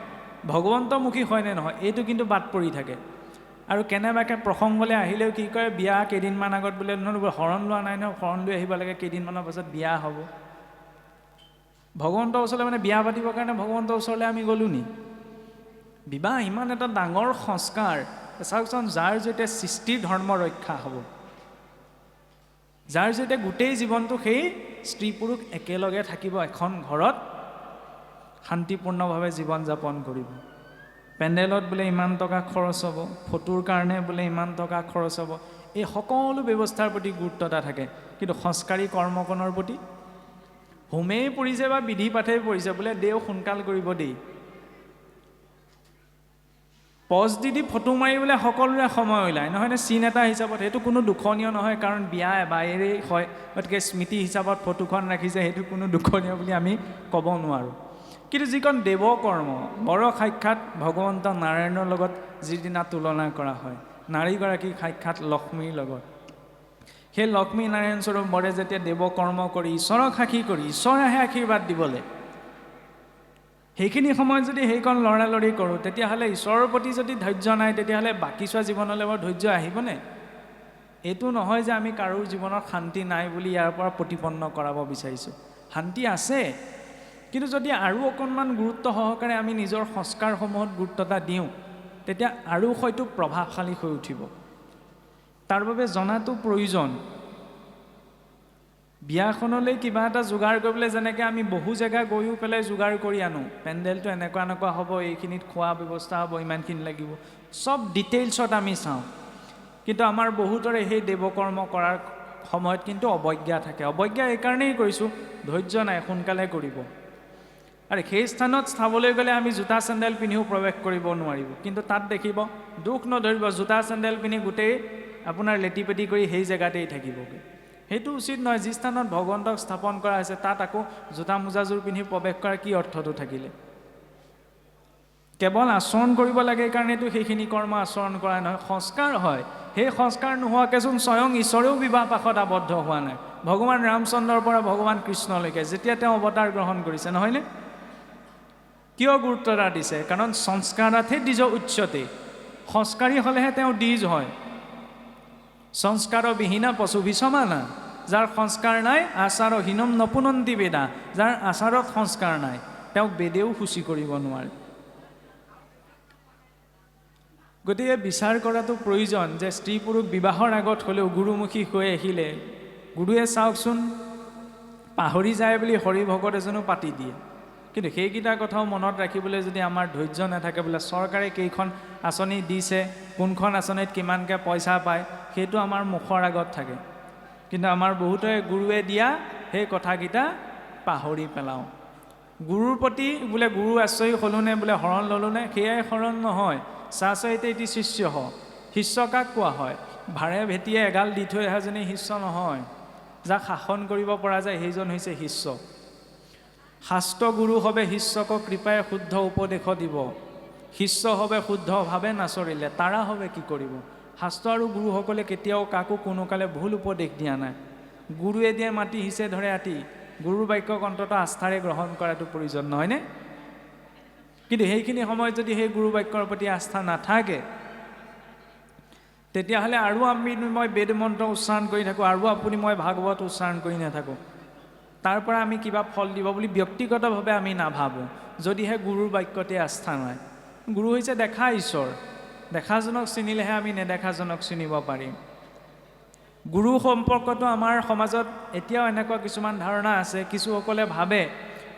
ভগৱন্তমুখী হয়নে নহয় এইটো কিন্তু বাদ পৰি থাকে আৰু কেনেবাকৈ প্ৰসংগলৈ আহিলেও কি কয় বিয়া কেইদিনমান আগত বোলে শৰণ লোৱা নাই নহয় শৰণ লৈ আহিব লাগে কেইদিনমানৰ পাছত বিয়া হ'ব ভগৱন্তৰ ওচৰলৈ মানে বিয়া পাতিবৰ কাৰণে ভগৱন্তৰ ওচৰলৈ আমি গ'লোঁ নি বিবাহ ইমান এটা ডাঙৰ সংস্কাৰ চাওকচোন যাৰ জৰিয়তে সৃষ্টিৰ ধৰ্ম ৰক্ষা হ'ব যাৰ জৰিয়তে গোটেই জীৱনটো সেই স্ত্ৰী পুৰুষ একেলগে থাকিব এখন ঘৰত শান্তিপূৰ্ণভাৱে জীৱন যাপন কৰিব পেণ্ডেলত বোলে ইমান টকা খৰচ হ'ব ফটোৰ কাৰণে বোলে ইমান টকা খৰচ হ'ব এই সকলো ব্যৱস্থাৰ প্ৰতি গুৰুত্ব এটা থাকে কিন্তু সংস্কাৰী কৰ্মকণৰ প্ৰতি হোমেই পৰিছে বা বিধি পাঠেই পৰিছে বোলে দেও সোনকাল কৰিব দেই পজ দি ফটো মাৰিবলৈ সকলোৰে সময় ওলায় নহয়নে চিন এটা হিচাপত সেইটো কোনো দুখনীয় নহয় কাৰণ বিয়া এবাৰেই হয় গতিকে স্মৃতি হিচাপত ফটোখন ৰাখিছে সেইটো কোনো দুখনীয় বুলি আমি ক'ব নোৱাৰোঁ কিন্তু যিখন দেৱকৰ্ম বৰ সাক্ষাৎ ভগৱন্ত নাৰায়ণৰ লগত যিদিনা তুলনা কৰা হয় নাৰীগৰাকী সাক্ষাৎ লক্ষ্মীৰ লগত সেই লক্ষ্মী নাৰায়ণ স্বৰূপ বৰে যেতিয়া দেৱকৰ্ম কৰি ঈশ্বৰক সাক্ষী কৰি ঈশ্বৰ আহে আশীৰ্বাদ দিবলৈ সেইখিনি সময়ত যদি সেইকণ লৰালৰি কৰোঁ তেতিয়াহ'লে ঈশ্বৰৰ প্ৰতি যদি ধৈৰ্য নাই তেতিয়াহ'লে বাকী চোৱা জীৱনলৈ বৰ ধৈৰ্য আহিবনে এইটো নহয় যে আমি কাৰো জীৱনত শান্তি নাই বুলি ইয়াৰ পৰা প্ৰতিপন্ন কৰাব বিচাৰিছোঁ শান্তি আছে কিন্তু যদি আৰু অকণমান গুৰুত্ব সহকাৰে আমি নিজৰ সংস্কাৰসমূহত গুৰুত্বতা দিওঁ তেতিয়া আৰু হয়তো প্ৰভাৱশালী হৈ উঠিব তাৰ বাবে জনাটো প্ৰয়োজন বিয়াখনলৈ কিবা এটা যোগাৰ কৰিবলৈ যেনেকৈ আমি বহু জেগা গৈও পেলাই যোগাৰ কৰি আনো পেণ্ডেলটো এনেকুৱা এনেকুৱা হ'ব এইখিনিত খোৱা ব্যৱস্থা হ'ব ইমানখিনি লাগিব চব ডিটেইলছত আমি চাওঁ কিন্তু আমাৰ বহুতৰে সেই দেৱকৰ্ম কৰাৰ সময়ত কিন্তু অৱজ্ঞা থাকে অৱজ্ঞা এইকাৰণেই কৰিছোঁ ধৈৰ্য নাই সোনকালে কৰিব আৰু সেই স্থানত চাবলৈ গ'লে আমি জোতা চেণ্ডেল পিন্ধিও প্ৰৱেশ কৰিব নোৱাৰিব কিন্তু তাত দেখিব দুখ নধৰিব জোতা চেণ্ডেল পিন্ধি গোটেই আপোনাৰ লেটি পেটি কৰি সেই জেগাতেই থাকিবগৈ সেইটো উচিত নহয় যি স্থানত ভগৱন্তক স্থাপন কৰা হৈছে তাত আকৌ জোতা মোজাযোৰ পিন্ধি প্ৰৱেশ কৰাৰ কি অৰ্থটো থাকিলে কেৱল আচৰণ কৰিব লাগে কাৰণেতো সেইখিনি কৰ্ম আচৰণ কৰা নহয় সংস্কাৰ হয় সেই সংস্কাৰ নোহোৱাকেচোন স্বয়ং ঈশ্বৰেও বিবাহ পাশত আবদ্ধ হোৱা নাই ভগৱান ৰামচন্দ্ৰৰ পৰা ভগৱান কৃষ্ণলৈকে যেতিয়া তেওঁ অৱতাৰ গ্ৰহণ কৰিছে নহয়নে কিয় গুৰুত্ব এটা দিছে কাৰণ সংস্কাৰাতহে দ্বিজ উচ্চতে সংস্কাৰী হ'লেহে তেওঁ দ্বিজ হয় সংস্কাৰবিহীনা পশু বিসমানা যাৰ সংস্কাৰ নাই আচাৰহীনম নপুনন্তি বেদা যাৰ আচাৰত সংস্কাৰ নাই তেওঁক বেদেও সূচী কৰিব নোৱাৰে গতিকে বিচাৰ কৰাটো প্ৰয়োজন যে স্ত্ৰী পুৰুষ বিবাহৰ আগত হ'লেও গুৰুমুখী হৈ আহিলে গুৰুৱে চাওকচোন পাহৰি যায় বুলি হৰি ভকত এজনো পাতি দিয়ে, কিন্তু সেইকেইটা কথাও মনত ৰাখিবলৈ যদি আমাৰ ধৈৰ্য নাথাকে, বোলে চৰকাৰে কেইখন আঁচনি দিছে, কোনখন আঁচনিত কিমানকৈ পইচা পায়, সেইটো আমাৰ মুখৰ আগত থাকে, কিন্তু আমাৰ বহুতে গুৰুৱে দিয়া সেই কথাকেইটা পাহৰি পেলাওঁ। গুৰুৰ প্ৰতি বোলে গুৰু আশ্ৰয় হ'লোনে, বোলে শৰণ ল'লোনে, সেয়াই শৰণ নহয়। চাচৈতে এটি শিষ্য শিষ্য কাক কোৱা হয়? ভাৰে ভেটিয়ে এগাল দি থৈ অহাজনী শিষ্য নহয়, যাক শাসন কৰিব পৰা যায় সেইজন হৈছে শিষ্য। শাস্ত্ৰ গুৰু হবে শিষ্যক কৃপাই শুদ্ধ উপদেশ দিব, শিষ্য হবে শুদ্ধভাৱে নাচৰিলে তাৰা হবে কি কৰিব। শাস্ত্ৰ আৰু গুৰুসকলে কেতিয়াও কাকো কোনো কালে ভুল উপদেশ দিয়া নাই। গুৰুৱে দিয়ে মাটি হিচে ধৰে আতি, গুৰুৰ বাক্যক অন্তত আস্থাৰে গ্ৰহণ কৰাটো প্ৰয়োজন নহয়নে? কিন্তু সেইখিনি সময়ত যদি সেই গুৰু বাক্যৰ প্ৰতি আস্থা নাথাকে, তেতিয়াহ'লে আৰু মই বেদ মন্ত্ৰ উচ্চাৰণ কৰি থাকোঁ, আৰু আপুনি মই ভাগৱত উচ্চাৰণ কৰি নাথাকোঁ, তাৰ পৰা আমি কিবা ফল দিব বুলি ব্যক্তিগতভাৱে আমি নাভাবোঁ, যদিহে গুৰুৰ বাক্যতে আস্থা নাই। গুৰু হৈছে দেখা ঈশ্বৰ, দেখাজনক চিনিলেহে আমি নেদেখাজনক চিনিব পাৰিম। গুৰু সম্পৰ্কটো আমাৰ সমাজত এতিয়াও এনেকুৱা কিছুমান ধাৰণা আছে, কিছুসকলে ভাবে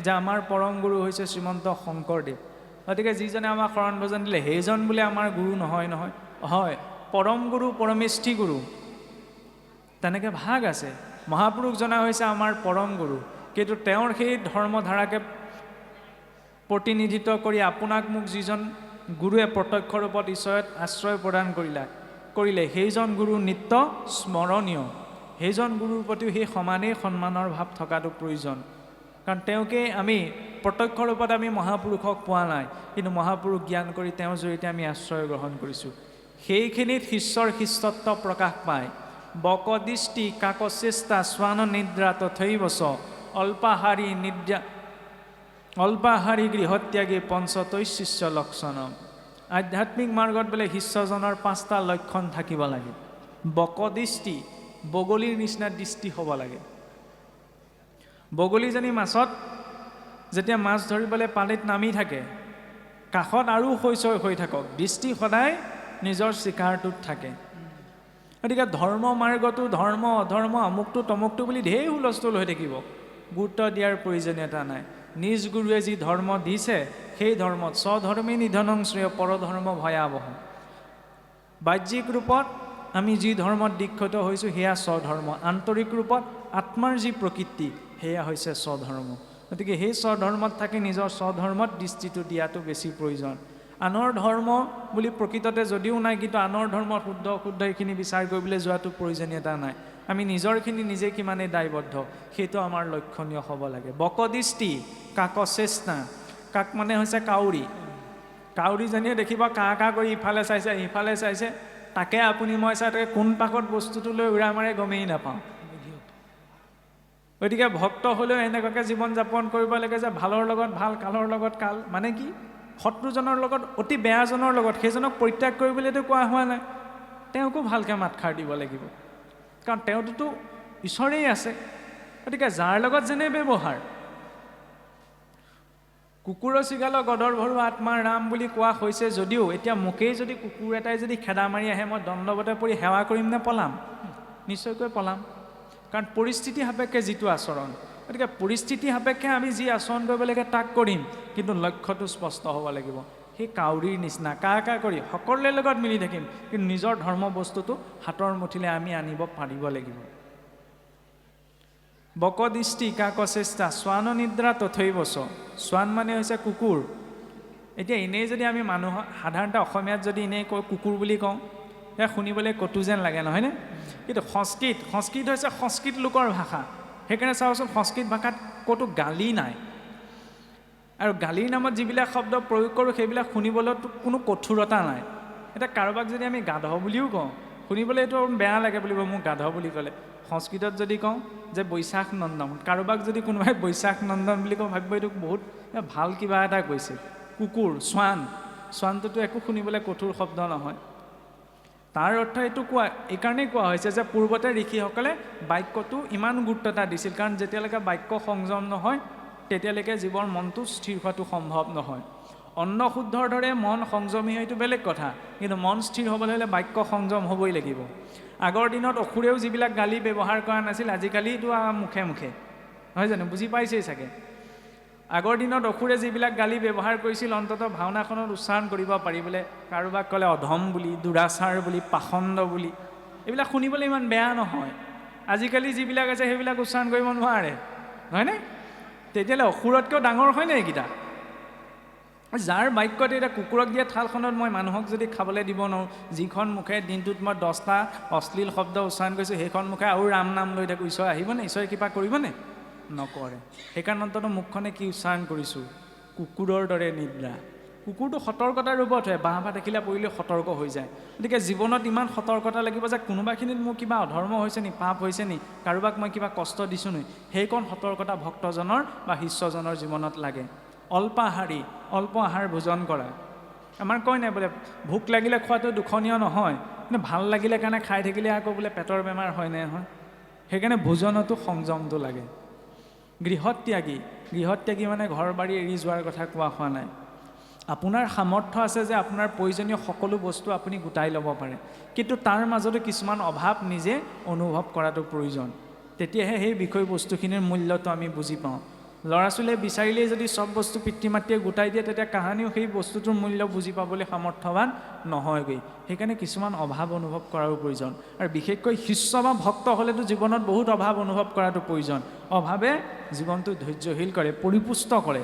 যে আমাৰ পৰম গুৰু হৈছে শ্ৰীমন্ত শংকৰদেৱ, গতিকে যিজনে আমাক শৰণ ভজন দিলে সেইজন বোলে আমাৰ গুৰু নহয়। হয়, পৰম গুৰু পৰমেষ্ঠি গুৰু তেনেকৈ ভাগ আছে। মহাপুৰুষ জনা হৈছে আমাৰ পৰম গুৰু, কিন্তু তেওঁৰ সেই ধৰ্মধাৰাকে প্ৰতিনিধিত্ব কৰি আপোনাক মোক যিজন গুৰুৱে প্ৰত্যক্ষ ৰূপত ঈশ্বৰত আশ্ৰয় প্ৰদান কৰিলে সেইজন গুৰু নিত্য স্মৰণীয়, সেইজন গুৰুৰ প্ৰতিও সেই সমানেই সন্মানৰ ভাৱ থকাটো প্ৰয়োজন। কাৰণ তেওঁকে আমি প্ৰত্যক্ষ ৰূপত আমি মহাপুৰুষক পোৱা নাই, কিন্তু মহাপুৰুষ জ্ঞান কৰি তেওঁৰ জৰিয়তে আমি আশ্ৰয় গ্ৰহণ কৰিছোঁ। সেইখিনিত শিষ্যৰ শিষ্যত্ব প্ৰকাশ পায়। বকদৃষ্টি কাকচেষ্টা স্বান নিদ্ৰা তথৈবচ, অল্পাহাৰী গৃহত্যাগী পঞ্চতৈশিষ্য লক্ষণম। আধ্যাত্মিক মাৰ্গত বোলে শিষ্যজনৰ 5টা লক্ষণ থাকিব লাগে। বকদৃষ্টি, বগলীৰ নিচিনা দৃষ্টি হ'ব লাগে। বগলীজনী মাছত যেতিয়া মাছ ধৰিবলৈ পানীত নামি থাকে, কাষত আৰু শৈশৱ হৈ থাকক, দৃষ্টি সদায় নিজৰ চিকাৰটোত থাকে। গতিকে ধৰ্ম মাৰ্গটো ধৰ্ম অধৰ্ম আমুকটো তমুকটো বুলি ঢেৰ হুলস্থুল হৈ থাকিব, গুৰুত্ব দিয়াৰ প্ৰয়োজনীয়তা নাই। নিজ গুৰুৱে যি ধৰ্ম দিছে সেই ধৰ্মত স্বধৰ্মী নিধনং শ্ৰেয় পৰধৰ্ম ভয়াৱহ। বাহ্যিক ৰূপত আমি যি ধৰ্মত দীক্ষিত হৈছোঁ সেয়া স্বধৰ্ম, আন্তৰিক ৰূপত আত্মাৰ যি প্ৰকৃতি সেয়া হৈছে স্বধৰ্ম। গতিকে সেই স্বধৰ্মত থাকি নিজৰ স্বধৰ্মত দৃষ্টিটো দিয়াটো বেছি প্ৰয়োজন। আনৰ ধৰ্ম বুলি প্ৰকৃততে যদিও নাই, কিন্তু আনৰ ধৰ্মত শুদ্ধ অশুদ্ধ এইখিনি বিচাৰ কৰিবলৈ যোৱাটো প্ৰয়োজনীয়তা নাই। আমি নিজৰখিনি নিজে কিমানেই দায়বদ্ধ সেইটো আমাৰ লক্ষণীয় হ'ব লাগে। বকদৃষ্টি কাকচেষ্টা, কাক মানে হৈছে কাউৰী। কাউৰীজনীয়ে দেখিব কা কা কৰি ইফালে চাইছে সিফালে চাইছে, তাকে আপুনি মই চাই তাকে কোন পাকত বস্তুটো লৈ উৰা মাৰে গমেই নাপাওঁ। গতিকে ভক্ত হ'লেও এনেকুৱাকৈ জীৱন যাপন কৰিব লাগে যে ভালৰ লগত ভাল, কালৰ লগত কাল। মানে কি? শত্ৰুজনৰ লগত অতি বেয়াজনৰ লগত সেইজনক পৰিত্যাগ কৰিবলৈতো কোৱা হোৱা নাই, তেওঁকো ভালকৈ মাতষাৰ দিব লাগিব, কাৰণ তেওঁতোতো ঈশ্বৰেই আছে। গতিকে যাৰ লগত যেনে ব্যৱহাৰ, কুকুৰৰ চিগালৰ গদৰ ভৰু আত্মাৰ ৰাম বুলি কোৱা হৈছে যদিও, এতিয়া মোকেই যদি কুকুৰ এটাই যদি খেদা মাৰি আহে, মই দণ্ডৱতে পৰি সেৱা কৰিম নে পলাম? নিশ্চয়কৈ পলাম, কাৰণ পৰিস্থিতি সাপেক্ষে যিটো আচৰণ। গতিকে পৰিস্থিতি সাপেক্ষে আমি যি আচৰণ কৰিব লাগে তাক কৰিম, কিন্তু লক্ষ্যটো স্পষ্ট হ'ব লাগিব। সেই কাউৰীৰ নিচিনা কা কা কৰি সকলোৰে লগত মিলি থাকিম, কিন্তু নিজৰ ধৰ্ম বস্তুটো হাতৰ মুঠিলৈ আমি আনিব পাৰিব লাগিব। বকদৃষ্টি কাকচেষ্টা স্বান নিদ্ৰা তথৈবচ। স্বান মানে হৈছে কুকুৰ। এতিয়া এনেই যদি আমি মানুহক সাধাৰণতে অসমীয়াত যদি এনেই কওঁ কুকুৰ বুলি কওঁ, সেয়া শুনিবলৈ কটু যেন লাগে নহয়নে? কিন্তু সংস্কৃত হৈছে সংস্কৃত লোকৰ ভাষা। সেইকাৰণে চাওকচোন, সংস্কৃত ভাষাত ক'তো গালি নাই, আৰু গালিৰ নামত যিবিলাক শব্দ প্ৰয়োগ কৰোঁ সেইবিলাক শুনিবলৈতো কোনো কঠোৰতা নাই। এতিয়া কাৰোবাক যদি আমি গাধ বুলিও কওঁ, শুনিবলৈ এইটো বেয়া লাগে বুলিব মোক গাধ বুলি ক'লে। সংস্কৃতত যদি কওঁ যে বৈশাখ নন্দন, কাৰোবাক যদি কোনোবাই বৈশাখ নন্দন বুলি কওঁ, ভাবিব এইটো বহুত ভাল কিবা এটা কৈছে। কুকুৰ, শ্বানটোতো একো শুনিবলৈ কঠোৰ শব্দ নহয়। তাৰ অৰ্থ এইটো এইকাৰণেই কোৱা হৈছে যে পূৰ্বতে ঋষিসকলে বাক্যটো ইমান গুৰুত্ব এটা দিছিল, কাৰণ যেতিয়ালৈকে বাক্য সংযম নহয় তেতিয়ালৈকে জীৱৰ মনটো স্থিৰ হোৱাটো সম্ভৱ নহয়। অন্ন শুদ্ধৰ দৰে মন সংযমী হয়তো বেলেগ কথা, কিন্তু মন স্থিৰ হ'বলৈ হ'লে বাক্য সংযম হ'বই লাগিব। আগৰ দিনত অসুৰেও যিবিলাক গালি ব্যৱহাৰ কৰা নাছিল, আজিকালিতো মুখে মুখে, নহয় জানো? বুজি পাইছেই চাগে। আগৰ দিনত অসুৰে যিবিলাক গালি ব্যৱহাৰ কৰিছিল, অন্ততঃ ভাওনাখনত উচ্চাৰণ কৰিব পাৰি। বোলে কাৰোবাক ক'লে অধম বুলি, দুৰাচাৰ বুলি, পাখণ্ড বুলি, এইবিলাক শুনিবলৈ ইমান বেয়া নহয়। আজিকালি যিবিলাক আছে সেইবিলাক উচ্চাৰণ কৰিব নোৱাৰে, নহয়নে? তেতিয়াহ'লে অসুৰতকৈও ডাঙৰ হয়নে এইকেইটা? যাৰ বাক্যত এতিয়া কুকুৰক দিয়া থালখনত মই মানুহক যদি খাবলৈ দিব নোৱাৰোঁ, যিখন মুখে দিনটোত মই 10টা অশ্লীল শব্দ উচ্চাৰণ কৰিছোঁ, সেইখন মুখে আৰু ৰাম নাম লৈ থাকোঁ, ঈশ্বৰ আহিবনে? ঈশ্বৰে কিবা কৰিবনে? নকৰে। সেইকাৰণে অন্ততঃ মুখখনে কি উচ্চাৰণ কৰিছোঁ? কুকুৰৰ দৰে নিদ্ৰা। কুকুৰটো সতৰ্কতাৰ ৰূপত হয়, বাঁহ বা দেখিলে পৰিলে সতৰ্ক হৈ যায়। গতিকে জীৱনত ইমান সতৰ্কতা লাগিব যে কোনোবাখিনিত মোৰ কিবা অধৰ্ম হৈছে নি, পাপ হৈছে নি, কাৰোবাক মই কিবা কষ্ট দিছোঁ নি, সেইকণ সতৰ্কতা ভক্তজনৰ বা শিষ্যজনৰ জীৱনত লাগে। অল্পাহাৰী, অল্প আহাৰ ভোজন কৰা। আমাৰ কয় নাই বোলে ভোক লাগিলে খোৱাটো দুখনীয় নহয়, কিন্তু ভাল লাগিলে কাৰণে খাই থাকিলে আকৌ বোলে পেটৰ বেমাৰ হয় নে নহয়? সেইকাৰণে ভোজনতো সংযমটো লাগে। গৃহত্যাগী মানে ঘৰ বাৰী এৰি যোৱাৰ কথা কোৱা হোৱা নাই। আপোনাৰ সামৰ্থ্য আছে যে আপোনাৰ প্ৰয়োজনীয় সকলো বস্তু আপুনি গোটাই ল'ব পাৰে, কিন্তু তাৰ মাজতো কিছুমান অভাৱ নিজে অনুভৱ কৰাটো প্ৰয়োজন। তেতিয়াহে সেই বিষয়বস্তুখিনিৰ মূল্যটো আমি বুজি পাওঁ। ল'ৰা ছোৱালীয়ে বিচাৰিলেই যদি চব বস্তু পিতৃ মাতৃয়ে গোটাই দিয়ে, তেতিয়া কাহানিও সেই বস্তুটোৰ মূল্য বুজি পাবলৈ সামৰ্থ্যৱান নহয়গৈ। সেইকাৰণে কিছুমান অভাৱ অনুভৱ কৰাৰো প্ৰয়োজন। আৰু বিশেষকৈ শিষ্য বা ভক্ত হ'লেতো জীৱনত বহুত অভাৱ অনুভৱ কৰাটো প্ৰয়োজন। অভাৱে জীৱনটো ধৈৰ্যশীল কৰে, পৰিপুষ্ট কৰে।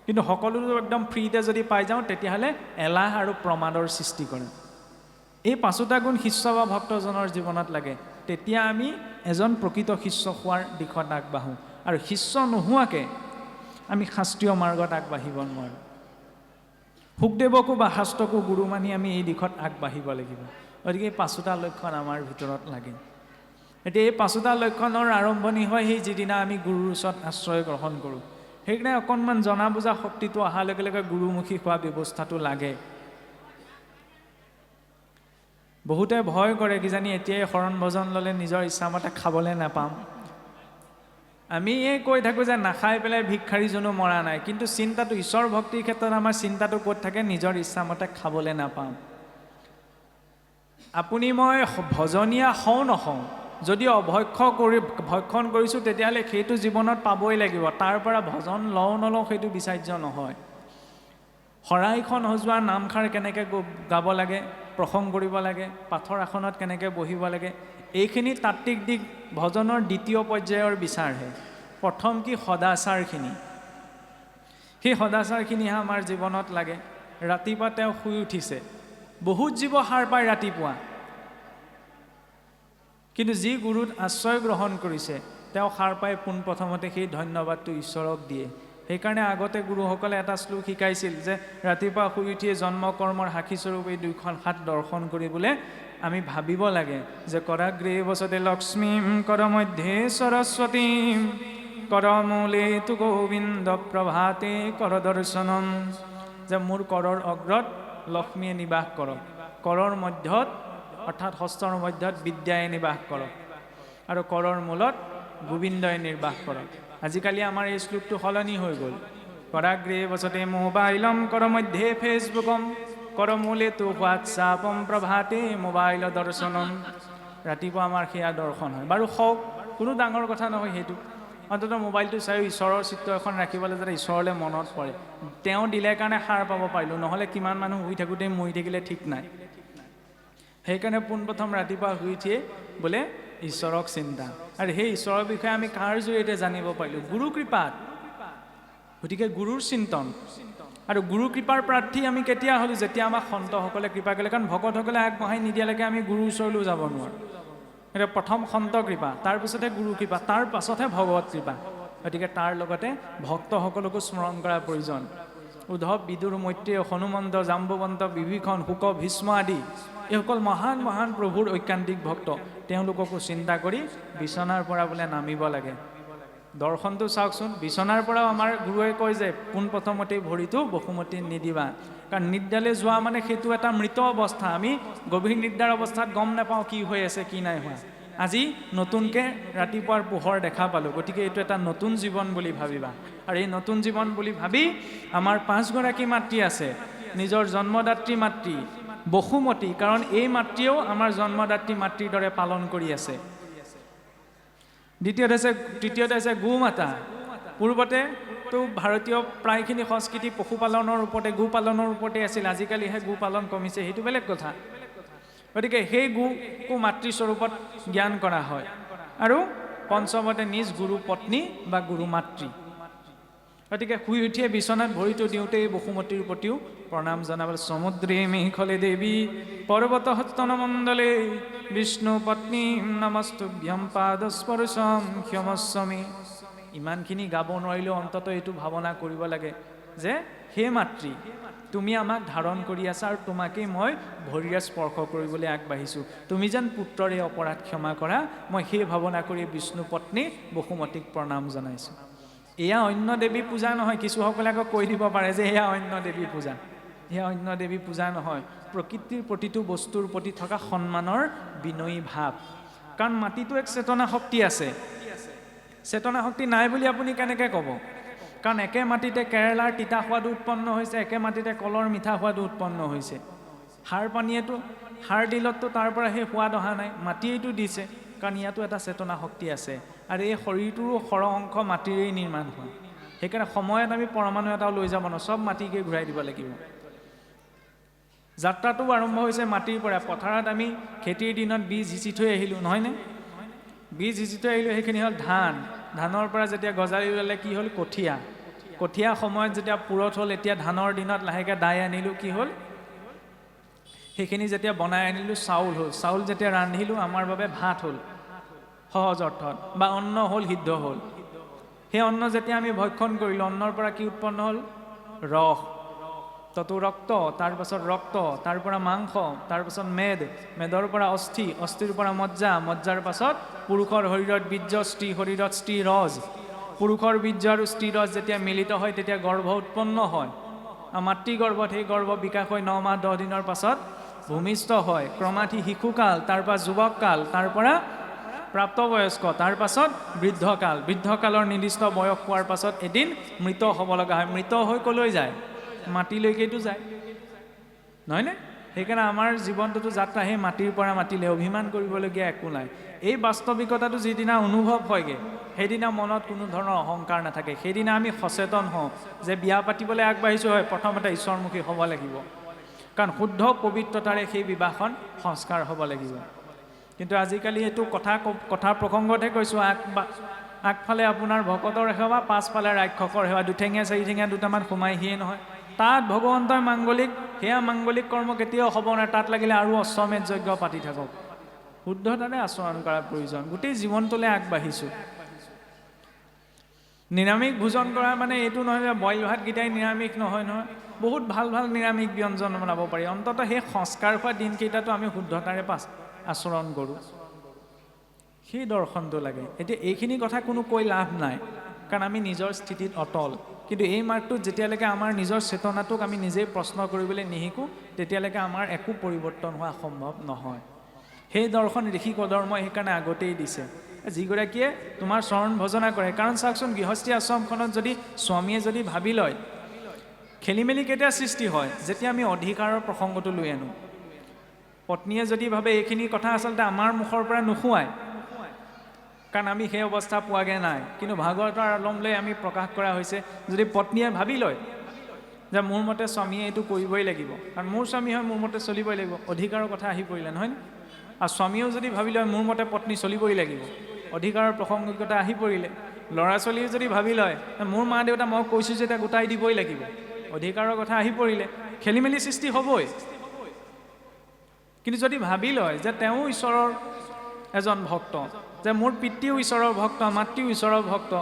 কিন্তু সকলোতো একদম ফ্ৰীতে যদি পাই যাওঁ, তেতিয়াহ'লে এলাহ আৰু প্ৰমাদৰ সৃষ্টি কৰে। এই 5টা গুণ শিষ্য বা ভক্তজনৰ জীৱনত লাগে, তেতিয়া আমি এজন প্ৰকৃত শিষ্য হোৱাৰ দিশত আগবাঢ়োঁ। আৰু শিষ্য নোহোৱাকৈ আমি শাস্ত্ৰীয় মাৰ্গত আগবাঢ়িব নোৱাৰোঁ। শুকদেৱকো বা শাস্ত্ৰকো গুৰু মানি আমি এই দিশত আগবাঢ়িব লাগিব। গতিকে এই 5টা লক্ষণ আমাৰ ভিতৰত লাগে। এতিয়া এই 5টা লক্ষণৰ আৰম্ভণি হয় সেই যিদিনা আমি গুৰুৰ ওচৰত আশ্ৰয় গ্ৰহণ কৰোঁ। সেইকাৰণে অকণমান জনা বুজা শক্তিটো অহাৰ লগে লগে গুৰুমুখী হোৱা ব্যৱস্থাটো লাগে। বহুতে ভয় কৰে কিজানি এতিয়াই শৰণ ভজন ল'লে নিজৰ ইচ্ছামতে খাবলৈ নাপাম। আমি এই কৈ থাকোঁ যে নাখাই পেলাই ভিক্ষাৰীজনো মৰা নাই, কিন্তু চিন্তাটো ঈশ্বৰ ভক্তিৰ ক্ষেত্ৰত আমাৰ চিন্তাটো ক'ত থাকে? নিজৰ ইচ্ছামতে খাবলৈ নাপাম। আপুনি মই ভজনীয়া হওঁ নহওঁ, যদি ভক্ষণ কৰিছোঁ তেতিয়াহ'লে সেইটো জীৱনত পাবই লাগিব। তাৰ পৰা ভজন লওঁ নলওঁ সেইটো বিচাৰ্য নহয়। শৰাইখন সজোৱা নামষাৰ কেনেকৈ গাব লাগে, প্ৰসংগ কৰিব লাগে, পাঠৰ আসনত কেনেকৈ বহিব লাগে, এইখিনি তাত্ত্বিক দিশ ভজনৰ দ্বিতীয় পৰ্যায়ৰ বিচাৰহে। প্ৰথম কি? সদাচাৰখিনি। সেই সদাচাৰখিনিহে আমাৰ জীৱনত লাগে। ৰাতিপুৱা তেওঁ শুই উঠিছে, বহুত জীৱ সাৰ পায় ৰাতিপুৱা, কিন্তু যি গুৰুত আশ্ৰয় গ্ৰহণ কৰিছে তেওঁ সাৰ পাই পোনপ্ৰথমতে সেই ধন্যবাদটো ঈশ্বৰক দিয়ে। সেইকাৰণে আগতে গুৰুসকলে এটা শ্লোক শিকাইছিল যে ৰাতিপুৱা শুই উঠিয়ে জন্ম কৰ্মৰ সাক্ষীস্বৰূপ এই 2খন হাত দৰ্শন কৰিবলৈ আমি ভাবিব লাগে যে কৰাগ্ৰে বসতে লক্ষ্মীম, কৰ মধ্যে সৰস্বতীম, কৰ মূলে তু গোবিন্দ প্ৰভাতে কৰ দৰ্শনম। যে মোৰ কৰৰ অগ্ৰত লক্ষ্মীয়ে নিবাস কৰক, কৰৰ মধ্যত অৰ্থাৎ হস্তৰ মধ্যত বিদ্যায়ে নিবাস কৰক, আৰু কৰৰ মূলত গোবিন্দই নিৰ্বাস কৰক। আজিকালি আমাৰ এই শ্লোকটো সলনি হৈ গ'ল। কৰাগ্ৰে বসতে মোবাইলম, কৰ মধ্যে ফেচবুকম, কৰ মূলে তু হোৱাটছআপম, প্ৰভাতে মোবাইল দৰ্শনম। ৰাতিপুৱা আমাৰ সেয়া দৰ্শন হয়। বাৰু হওক, কোনো ডাঙৰ কথা নহয় সেইটো। অন্ততঃ মোবাইলটো চাই ঈশ্বৰৰ চিত্ৰ এখন ৰাখিবলৈ যাতে ঈশ্বৰলৈ মনত পৰে। তেওঁ দিলে কাৰণে সাৰ পাব পাৰিলোঁ, নহ'লে কিমান মানুহ শুই থাকোঁতেই মৰি থাকিলে ঠিক নাই। সেইকাৰণে পোনপ্ৰথম ৰাতিপুৱা শুই উঠিয়ে বোলে ঈশ্বৰক চিন্তা। আৰু সেই ঈশ্বৰৰ বিষয়ে আমি কাৰ জৰিয়তে জানিব পাৰিলোঁ? গুৰু কৃপাত। গতিকে গুৰুৰ চিন্তন আৰু গুৰু কৃপাৰ প্ৰাৰ্থী আমি কেতিয়া হ'লোঁ? যেতিয়া আমাক সন্তসকলে কৃপা কৰিলে। কাৰণ ভকতসকলে আগবঢ়াই নিদিয়ালৈকে আমি গুৰুৰ ওচৰলৈও যাব নোৱাৰোঁ। এতিয়া প্ৰথম সন্ত কৃপা, তাৰপিছতহে গুৰু কৃপা, তাৰ পাছতহে ভগৱত কৃপা। গতিকে তাৰ লগতে ভক্তসকলকো স্মৰণ কৰাৰ প্ৰয়োজন। উদ্ধৱ, বিদুৰ, মৈত্ৰেয়, হনুমন্ত, জাম্বৱন্ত, বিভীষণ, শুক, ভীষ্ম আদি এইসকল মহান মহান প্ৰভুৰ ঐকান্তিক ভক্ত। তেওঁলোককো চিন্তা কৰি বিচনাৰ পৰা বোলে নামিব লাগে। দৰ্শনটো চাওকচোন, বিচনাৰ পৰাও আমাৰ গুৰুৱে কয় যে পোনপ্ৰথমতেই ভৰিটো বসুমতীত নিদিবা। কাৰণ নিদ্ৰালৈ যোৱা মানে সেইটো এটা মৃত অৱস্থা। আমি গভীৰ নিদ্ৰাৰ অৱস্থাত গম নাপাওঁ কি হৈ আছে কি নাই হোৱা। আজি নতুনকৈ ৰাতিপুৱাৰ পোহৰ দেখা পালোঁ, গতিকে এইটো এটা নতুন জীৱন বুলি ভাবিবা। আৰু এই নতুন জীৱন বুলি ভাবি আমাৰ 5গৰাকী মাতৃ আছে, নিজৰ জন্মদাত্ৰী মাতৃ বসুমতী, কাৰণ এই মাতৃয়েও আমাৰ জন্মদাত্ৰী মাতৃৰ দৰে পালন কৰি আছে। তৃতীয়তে আছে গো মাতা। পূৰ্বতে তো ভাৰতীয় প্ৰায়খিনি সংস্কৃতি পশুপালনৰ ওপৰতে, গো পালনৰ ওপৰতে আছিল, আজিকালিহে গো পালন কমিছে, সেইটো বেলেগ কথা। গতিকে সেই গোকো মাতৃস্বৰূপত জ্ঞান কৰা হয়। আৰু পঞ্চমতে নিজ গুৰু পত্নী বা গুৰু মাতৃ। গতিকে শুই উঠিয়ে বিচনাত ভৰিটো দিওঁতে এই বসুমতীৰ প্ৰতিও প্ৰণাম জনাবলৈ। সমুদ্ৰে মেঘলে দেৱী পৰ্বত হস্তনমণ্ডলে বিষ্ণু পত্নী নমস্তুভ্যম পাদস্পৰ্শম ক্ষমস্বমী। ইমানখিনি গাব নোৱাৰিলেও অন্ততঃ এইটো ভাৱনা কৰিব লাগে যে হে মাতৃ, তুমি আমাক ধাৰণ কৰি আছা আৰু তোমাকেই মই ভৰিৰে স্পৰ্শ কৰিবলৈ আগবাঢ়িছোঁ। তুমি যেন পুত্ৰৰে অপৰাধ ক্ষমা কৰা, মই সেই ভাৱনা কৰি বিষ্ণু পত্নী বসুমতীক প্ৰণাম জনাইছোঁ। এয়া অন্য দেৱী পূজা নহয়। কিছুসকলে আকৌ কৈ দিব পাৰে যে এয়া অন্য দেৱী পূজা। এয়া অন্য দেৱী পূজা নহয়, প্ৰকৃতিৰ প্ৰতিটো বস্তুৰ প্ৰতি থকা সন্মানৰ বিনয়ী ভাৱ। কাৰণ মাটিটো এক চেতনা শক্তি আছে। চেতনা শক্তি নাই বুলি আপুনি কেনেকৈ ক'ব? কাৰণ একে মাটিতে কেৰেলাৰ তিতা সোৱাদো উৎপন্ন হৈছে, একে মাটিতে কলৰ মিঠা সোৱাদো উৎপন্ন হৈছে। সাৰ দিলততো তাৰ পৰা সেই সোৱাদ অহা নাই, মাটিয়েইটো দিছে, কাৰণ ইয়াতো এটা চেতনা শক্তি আছে। আৰু এই শৰীৰটোৰো সৰহ অংশ মাটিৰেই নিৰ্মাণ হয়। সেইকাৰণে সময়ত আমি পৰমাণু এটাও লৈ যাব নোৱাৰোঁ, চব মাটিকে ঘূৰাই দিব লাগিব। যাত্ৰাটো আৰম্ভ হৈছে মাটিৰ পৰা। পথাৰত আমি খেতিৰ দিনত বীজ সিঁচি থৈ আহিলোঁ, নহয়নে? বীজ সিঁচি থৈ আহিলোঁ, সেইখিনি হ'ল ধান। ধানৰ পৰা যেতিয়া গজালি ওলালে কি হ'ল? কঠীয়া। কঠীয়া সময়ত যেতিয়া পুৰঠ হ'ল, এতিয়া ধানৰ দিনত লাহেকৈ দাই আনিলোঁ, কি হ'ল? সেইখিনি যেতিয়া বনাই আনিলোঁ চাউল হ'ল। চাউল যেতিয়া ৰান্ধিলোঁ আমাৰ বাবে ভাত হ'ল সহজ অৰ্থত, বা অন্ন হ'ল, সিদ্ধ হ'ল। সেই অন্ন যেতিয়া আমি ভক্ষণ কৰিলোঁ, অন্নৰ পৰা কি উৎপন্ন হ'ল? ৰস। ততো ৰক্ত, তাৰপাছত ৰক্ত, তাৰ পৰা মাংস, তাৰপাছত মেদৰ পৰা অস্থি, অস্থিৰ পৰা মজ্জা, মজ্জাৰ পাছত পুৰুষৰ শৰীৰত বীৰ্য, স্ত্ৰী শৰীৰত স্ত্ৰী ৰজ। পুৰুষৰ বীৰ্য আৰু স্ত্ৰী ৰজ যেতিয়া মিলিত হয় তেতিয়া গৰ্ভ উৎপন্ন হয়। মাতৃগৰ্ভত সেই গৰ্ভ বিকাশ হৈ 9 মাহ 10 দিনৰ পাছত ভূমিষ্ঠ হয়। ক্ৰমাঠি শিশুকাল, তাৰ পৰা যুৱককাল, তাৰ পৰা প্ৰাপ্তবয়স্ক, তাৰ পাছত বৃদ্ধকাল। বৃদ্ধকালৰ নিৰ্দিষ্ট বয়স পোৱাৰ পাছত এদিন মৃত হ'ব লগা হয়। মৃত হৈ ক'লৈ যায়? মাটিলৈকেতো যায়, নহয়নে? সেইকাৰণে আমাৰ জীৱনটোতো যাত্ৰা সেই মাটিৰ পৰা মাটিলৈ, অভিমান কৰিবলগীয়া একো নাই। এই বাস্তৱিকতাটো যিদিনা অনুভৱ হয়গৈ, সেইদিনা মনত কোনো ধৰণৰ অহংকাৰ নাথাকে। সেইদিনা আমি সচেতন হওঁ যে বিয়া পাতিবলৈ আগবাঢ়িছোঁ, হয়, প্ৰথমতে ঈশ্বৰমুখী হ'ব লাগিব, কাৰণ শুদ্ধ পবিত্ৰতাৰে সেই বিবাহখন সংস্কাৰ হ'ব লাগিব। কিন্তু আজিকালি এইটো কথাৰ প্ৰসংগতহে কৈছোঁ, আগফালে আপোনাৰ ভকতৰ সেৱা, পাছফালে ৰাক্ষসৰ সেৱা, দুঠেঙীয়া চাৰিঠেঙীয়া দুটামান সোমাইহিয়ে নহয়। তাত ভগৱন্তই মাংগলিক, সেয়া মাংগলিক কৰ্ম কেতিয়াও হ'ব নোৱাৰে। তাত লাগিলে আৰু অশ্বমেধ যজ্ঞ পাতি থাকক। শুদ্ধতাৰে আচৰণ কৰাৰ প্ৰয়োজন। গোটেই জীৱনটোলৈ আগবাঢ়িছোঁ। নিৰামিষ ভোজন কৰা মানে এইটো নহয় যে বইল ভাতকেইটাই নিৰামিষ, নহয়। বহুত ভাল ভাল নিৰামিষ ব্যঞ্জন বনাব পাৰি। অন্ততঃ সেই সংস্কাৰ হোৱা দিনকেইটাতো আমি শুদ্ধতাৰে আচৰণ কৰোঁ, সেই দৰ্শনটো লাগে। এতিয়া এইখিনি কথা কোনো কৈ লাভ নাই, কাৰণ আমি নিজৰ স্থিতিত অটল। কিন্তু এই মাৰ্গটোত যেতিয়ালৈকে আমাৰ নিজৰ চেতনাটোক আমি নিজেই প্ৰশ্ন কৰিবলৈ নিশিকোঁ, তেতিয়ালৈকে আমাৰ একো পৰিৱৰ্তন হোৱা সম্ভৱ নহয়। সেই দৰ্শন ঋষি কৰ্দমই সেইকাৰণে আগতেই দিছে, যিগৰাকীয়ে তোমাৰ চৰণ ভজনা কৰে। কাৰণ চাওকচোন, গৃহস্থী আশ্ৰমখনত যদি স্বামীয়ে যদি ভাবি লয়, খেলি মেলি কেতিয়া সৃষ্টি হয়? যেতিয়া আমি অধিকাৰৰ প্ৰসংগটো লৈ আনো। পত্নীয়ে যদি ভাবে এইখিনি কথা আচলতে আমাৰ মুখৰ পৰা নোসোৱায়, কাৰণ আমি সেই অৱস্থা পোৱাগৈ নাই। কিন্তু ভাগৱতৰ আলম লৈ আমি প্ৰকাশ কৰা হৈছে, যদি পত্নীয়ে ভাবি লয় যে মোৰ মতে স্বামীয়ে এইটো কৰিবই লাগিব, কাৰণ মোৰ স্বামী হয়, মোৰ মতে চলিবই লাগিব, অধিকাৰৰ কথা আহি পৰিলে, নহয়? আৰু স্বামীয়েও যদি ভাবি লয় মোৰ মতে পত্নী চলিবই লাগিব, অধিকাৰৰ প্ৰসংগিকতা আহি পৰিলে। ল'ৰা ছোৱালীয়ে যদি ভাবি লয় মোৰ মা দেউতা মই কৈছোঁ যে এতিয়া গোটাই দিবই লাগিব, অধিকাৰৰ কথা আহি পৰিলে, খেলি মেলি সৃষ্টি হ'বই। কিন্তু যদি ভাবি লয় যে তেওঁ ঈশ্বৰৰ এজন ভক্ত, যে মোৰ পিতৃও ঈশ্বৰৰ ভক্ত, মাতৃও ঈশ্বৰৰ ভক্ত,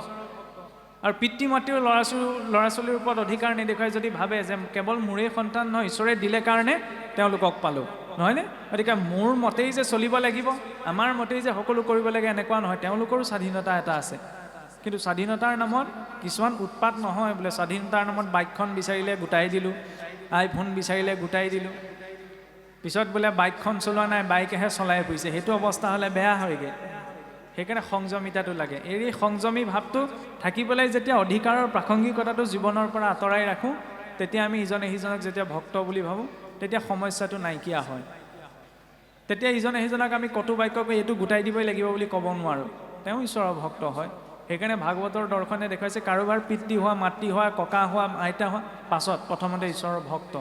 আৰু পিতৃ মাতৃও ল'ৰা ছোৱালীৰ ওপৰত অধিকাৰ নেদেখুৱাই যদি ভাবে যে কেৱল মোৰেই সন্তান নহয়, ঈশ্বৰে দিলে কাৰণে তেওঁলোকক পালোঁ, নহয়নে? গতিকে মোৰ মতেই যে চলিব লাগিব, আমাৰ মতেই যে সকলো কৰিব লাগে, এনেকুৱা নহয়। তেওঁলোকৰো স্বাধীনতা এটা আছে। কিন্তু স্বাধীনতাৰ নামত কিছুমান উৎপাত নহয় বোলে। স্বাধীনতাৰ নামত বাইকখন বিচাৰিলে গোটাই দিলোঁ, আইফোন বিচাৰিলে গোটাই দিলোঁ, পিছত বোলে বাইকখন চলোৱা নাই, বাইকেহে চলাই ফুৰিছে, সেইটো অৱস্থা হ'লে বেয়া হয়গৈ। সেইকাৰণে সংযমিতাটো লাগে। এই সংযমী ভাৱটো থাকিবলৈ যেতিয়া অধিকাৰৰ প্ৰাসংগিকতাটো জীৱনৰ পৰা আঁতৰাই ৰাখোঁ, তেতিয়া আমি ইজনে সিজনক যেতিয়া ভক্ত বুলি ভাবোঁ, তেতিয়া সমস্যাটো নাইকিয়া হয়। তেতিয়া ইজনে সিজনক আমি কটু বাক্য কৈ এইটো গোটাই দিবই লাগিব বুলি ক'ব নোৱাৰোঁ, তেওঁ ঈশ্বৰৰ ভক্ত হয়। সেইকাৰণে ভাগৱতৰ দৰ্শনে দেখুৱাইছে কাৰোবাৰ পিতৃ হোৱা, মাতৃ হোৱা, ককা হোৱা, আইতা হোৱা পাছত প্ৰথমতে ঈশ্বৰৰ ভক্ত,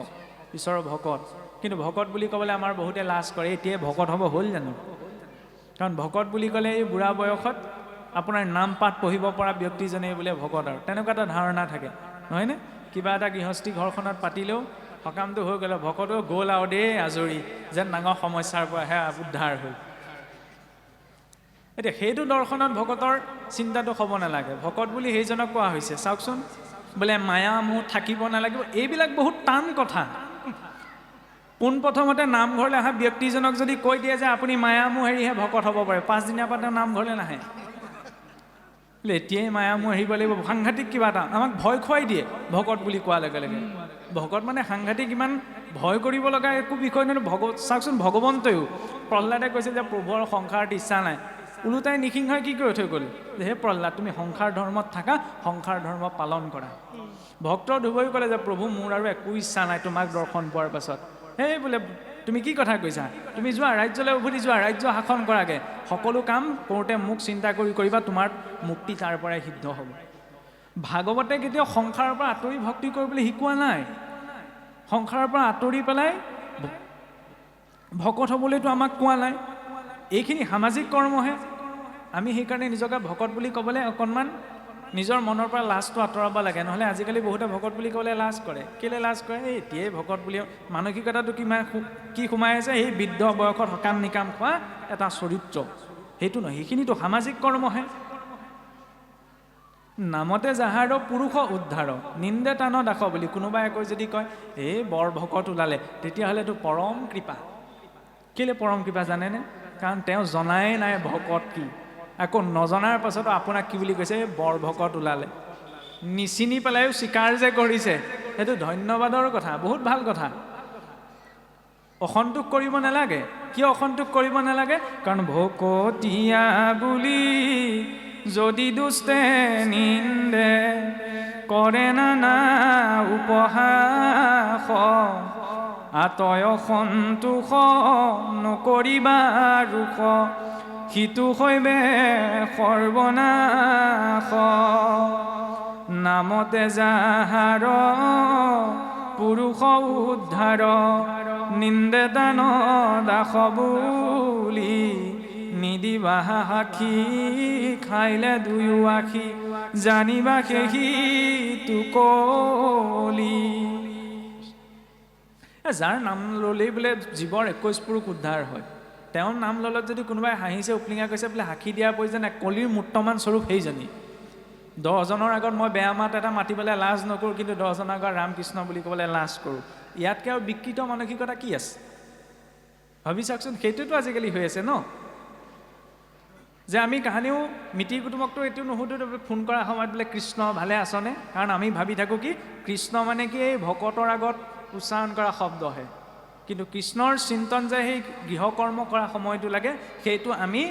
ঈশ্বৰৰ ভকত। কিন্তু ভকত বুলি ক'বলৈ আমাৰ বহুতে লাজ কৰে, এতিয়াই ভকত হ'ব হ'ল জানো? কাৰণ ভকত বুলি ক'লে এই বুঢ়া বয়সত আপোনাৰ নাম পাঠ পঢ়িব পৰা ব্যক্তিজনেই বোলে ভকত, আৰু তেনেকুৱা এটা ধাৰণা থাকে, নহয়নে? কিবা এটা গৃহস্থী ঘৰখনত পাতিলেও সকামটো হৈ গ'লে ভকতো গ'ল আৰু দেই আজৰি, যেন ডাঙৰ সমস্যাৰ পৰাহে উদ্ধাৰ হ'ল। এতিয়া সেইটো দৰ্শনত ভকতৰ চিন্তাটো হ'ব নালাগে। ভকত বুলি সেইজনক কোৱা হৈছে, চাওকচোন, বোলে মায়া মোহ থাকিব নালাগিব, এইবিলাক বহুত টান কথা। পোনপ্ৰথমতে নামঘৰলৈ অহা ব্যক্তিজনক যদি কৈ দিয়ে যে আপুনি মায়া মোহ এৰিহে ভকত হ'ব পাৰে, 5 দিনীয়া পৰা তেওঁ নামঘৰলৈ নাহে। বোলে এতিয়াই মায়া মোহ এৰিব লাগিব, সাংঘাতিক কিবা এটা আমাক ভয় খুৱাই দিয়ে ভকত বুলি কোৱাৰ লগে লগে। ভকত মানে সাংঘাতিক, ইমান ভয় কৰিব লগা একো বিষয় নহয়। চাওকচোন, ভগৱন্তয়ো প্ৰহ্লাদে কৈছে যে প্ৰভুৰ সংসাৰত ইচ্ছা নাই, ওলোটাই নৃসিংহই কি কৰি থৈ গ'ল যে হে প্ৰহ্লাদ, তুমি সংসাৰ ধৰ্মত থাকা, সংসাৰ ধৰ্ম পালন কৰা। ভক্ত ধ্ৰুৱই ক'লে যে প্ৰভু মোৰ আৰু একো ইচ্ছা নাই তোমাক দৰ্শন পোৱাৰ পাছত। সেই বোলে তুমি কি কথা কৈছা, তুমি যোৱা ৰাজ্যলৈ উভতি যোৱা, ৰাজ্য শাসন কৰাগে, সকলো কাম কৰোঁতে মোক চিন্তা কৰিবা, তোমাৰ মুক্তি তাৰ পৰাই সিদ্ধ হ'ব। ভাগৱতে কেতিয়াও সংসাৰৰ পৰা আঁতৰি ভক্তি কৰিবলৈ শিকোৱা নাই। সংসাৰৰ পৰা আঁতৰি পেলাই ভকত হ'বলৈতো আমাক কোৱা নাই। এইখিনি সামাজিক কৰ্মহে। আমি সেইকাৰণে নিজকে ভকত বুলি ক'বলৈ অকণমান নিজৰ মনৰ পৰা লাজটো আঁতৰাব লাগে। নহ'লে আজিকালি বহুতে ভকত বুলি ক'বলৈ লাজ কৰে। কেলৈ লাজ কৰে? এই এতিয়াই ভকত বুলি মানসিকতাটো কি সোমাই আছে, সেই বৃদ্ধ বয়সত সকাম নিকাম খোৱা এটা চৰিত্ৰ, সেইটো নহয়। সেইখিনিতো সামাজিক কৰ্মহে। নামতে যাহাৰ পুৰুষ উদ্ধাৰ নিন্দে টান দাস বুলি কোনোবাই আকৌ যদি কয় এই বৰ ভকত ওলালে, তেতিয়াহ'লেতো পৰম কৃপা। কেলৈ পৰম কৃপা জানেনে? কাৰণ তেওঁ জনাই নাই ভকত কি। আকৌ নজনাৰ পাছতো আপোনাক কি বুলি কৈছে, বৰ ভকত ওলালে। নিচিনি পেলাইও স্বীকাৰ যে কৰিছে, সেইটো ধন্যবাদৰ কথা, বহুত ভাল কথা। অসন্তোষ কৰিব নালাগে। কিয় অসন্তোষ কৰিব নালাগে? কাৰণ ভকতীয়া বুলি যদি দুষ্টে নিন্দে কৰে নানা উপহাস, আতয় সন্তোষ নকৰিবা ৰোষ, সিটো হৈবে সৰ্বনাশ। নামতে যাহাৰ পুৰুষ উদ্ধাৰ নিন্দে টান দাস বুলি, নিদিবা সাক্ষী খাইলে দুয়ো আখি, জানিবা সেহি তুকলি। যাৰ নাম ল'লেই বোলে জীৱৰ 21 পুৰুষ উদ্ধাৰ হয়, তেওঁৰ নাম ল'লত যদি কোনোবাই হাঁহিছে, উপলিঙা কৈছে, বোলে সাক্ষী দিয়াৰ প্ৰয়োজন নাই, কলিৰ মূৰ্তমান স্বৰূপ সেইজনী। 10জনৰ আগত মই বেয়া মাত এটা মাতিবলৈ লাজ নকৰোঁ, কিন্তু 10জনৰ আগত ৰামকৃষ্ণ বুলি ক'বলৈ লাজ কৰোঁ। ইয়াতকৈ আৰু বিকৃত মানসিকতা কি আছে? ভাবি চাওকচোন। সেইটোতো আজিকালি হৈ আছে ন, যে আমি কাহানিও মিতিৰ কুটুমকতো এইটো নুসুধো, ফোন কৰাৰ সময়ত বোলে কৃষ্ণ ভালে আছনে? কাৰণ আমি ভাবি থাকোঁ কি কৃষ্ণ মানে কি এই ভকতৰ আগত উচ্চাৰণ কৰা শব্দহে। কিন্তু কৃষ্ণৰ চিন্তন যে সেই গৃহকৰ্ম কৰা সময়টো লাগে, সেইটো আমি